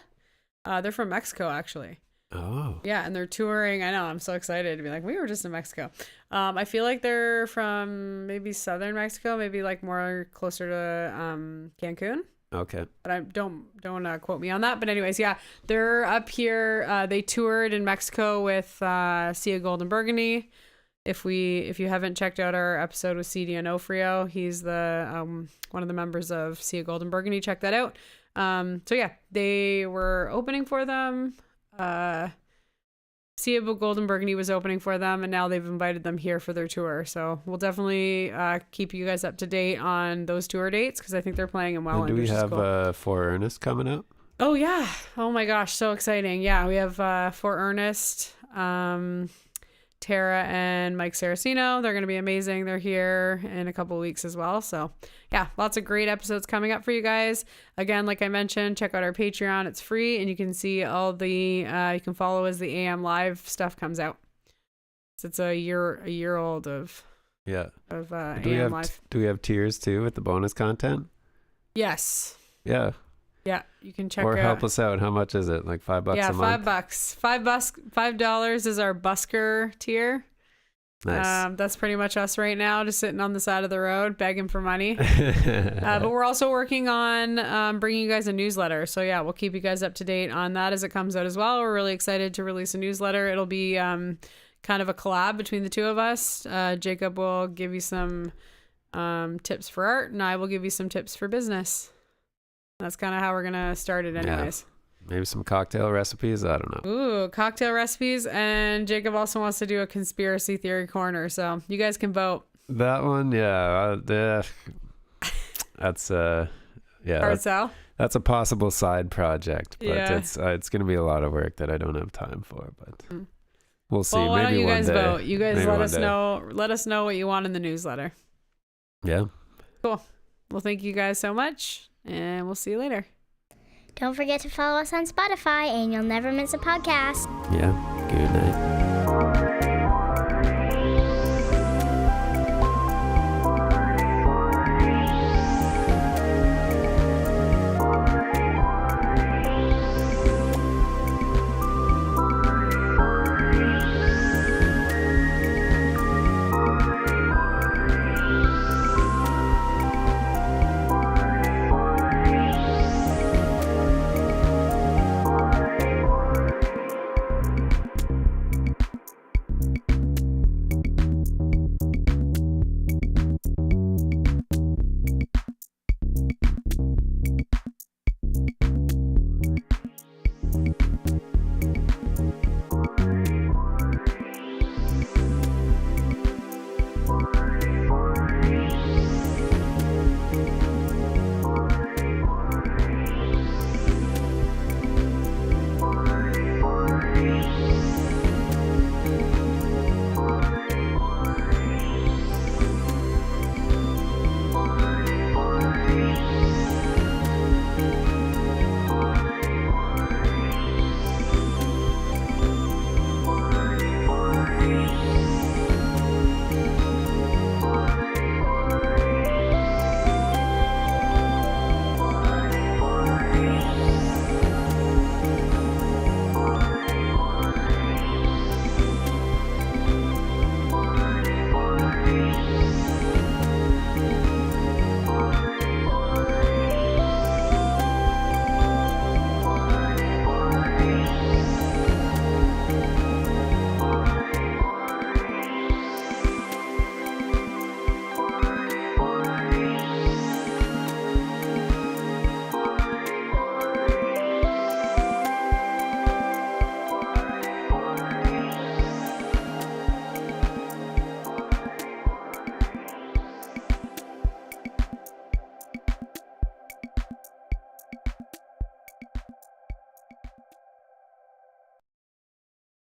They're from Mexico, actually. Oh. Yeah, and they're touring. I know, I'm so excited to be like, we were just in Mexico. I feel like they're from maybe southern Mexico, maybe like more closer to Cancun. Okay. But I don't quote me on that. But anyways, yeah, they're up here. They toured in Mexico with Sia Golden Burgundy. If you haven't checked out our episode with CD Onofrio, he's the one of the members of Sia Golden Burgundy. Check that out. So yeah, they were opening for them. Sia Golden Burgundy was opening for them, and now they've invited them here for their tour. So we'll definitely keep you guys up to date on those tour dates, because I think they're playing in Welland. And do we have For Ernest coming up? Oh yeah! Oh my gosh, so exciting! Yeah, we have For Ernest, Tara and Mike Saraceno. They're going to be amazing. They're here in a couple of weeks as well. So yeah, lots of great episodes coming up for you guys. Again, like I mentioned, check out our Patreon. It's free, and you can see all the, you can follow as the AM Live stuff comes out. So it's a year old of AM Live. Do we have tiers too with the bonus content? Yes. Yeah. Yeah, you can check or help us out. How much is it? Like $5 a month? Yeah, $5. $5 is our busker tier. Nice. That's pretty much us right now, just sitting on the side of the road begging for money. But we're also working on bringing you guys a newsletter. So yeah, we'll keep you guys up to date on that as it comes out as well. We're really excited to release a newsletter. It'll be kind of a collab between the two of us. Jacob will give you some tips for art, and I will give you some tips for business. That's kind of how we're gonna start it anyways. Yeah. Maybe some cocktail recipes. I don't know. Ooh, cocktail recipes. And Jacob also wants to do a conspiracy theory corner. So you guys can vote. That one, yeah. That's Hard sell. That's a possible side project, but Yeah. it's going to be a lot of work that I don't have time for. But we'll see. Well, why Maybe don't you one guys day. vote? You guys Maybe let one us day. know. Let us know what you want in the newsletter. Yeah. Cool. Well, thank you guys so much, and we'll see you later. Don't forget to follow us on Spotify, and you'll never miss a podcast. Yeah. Good night.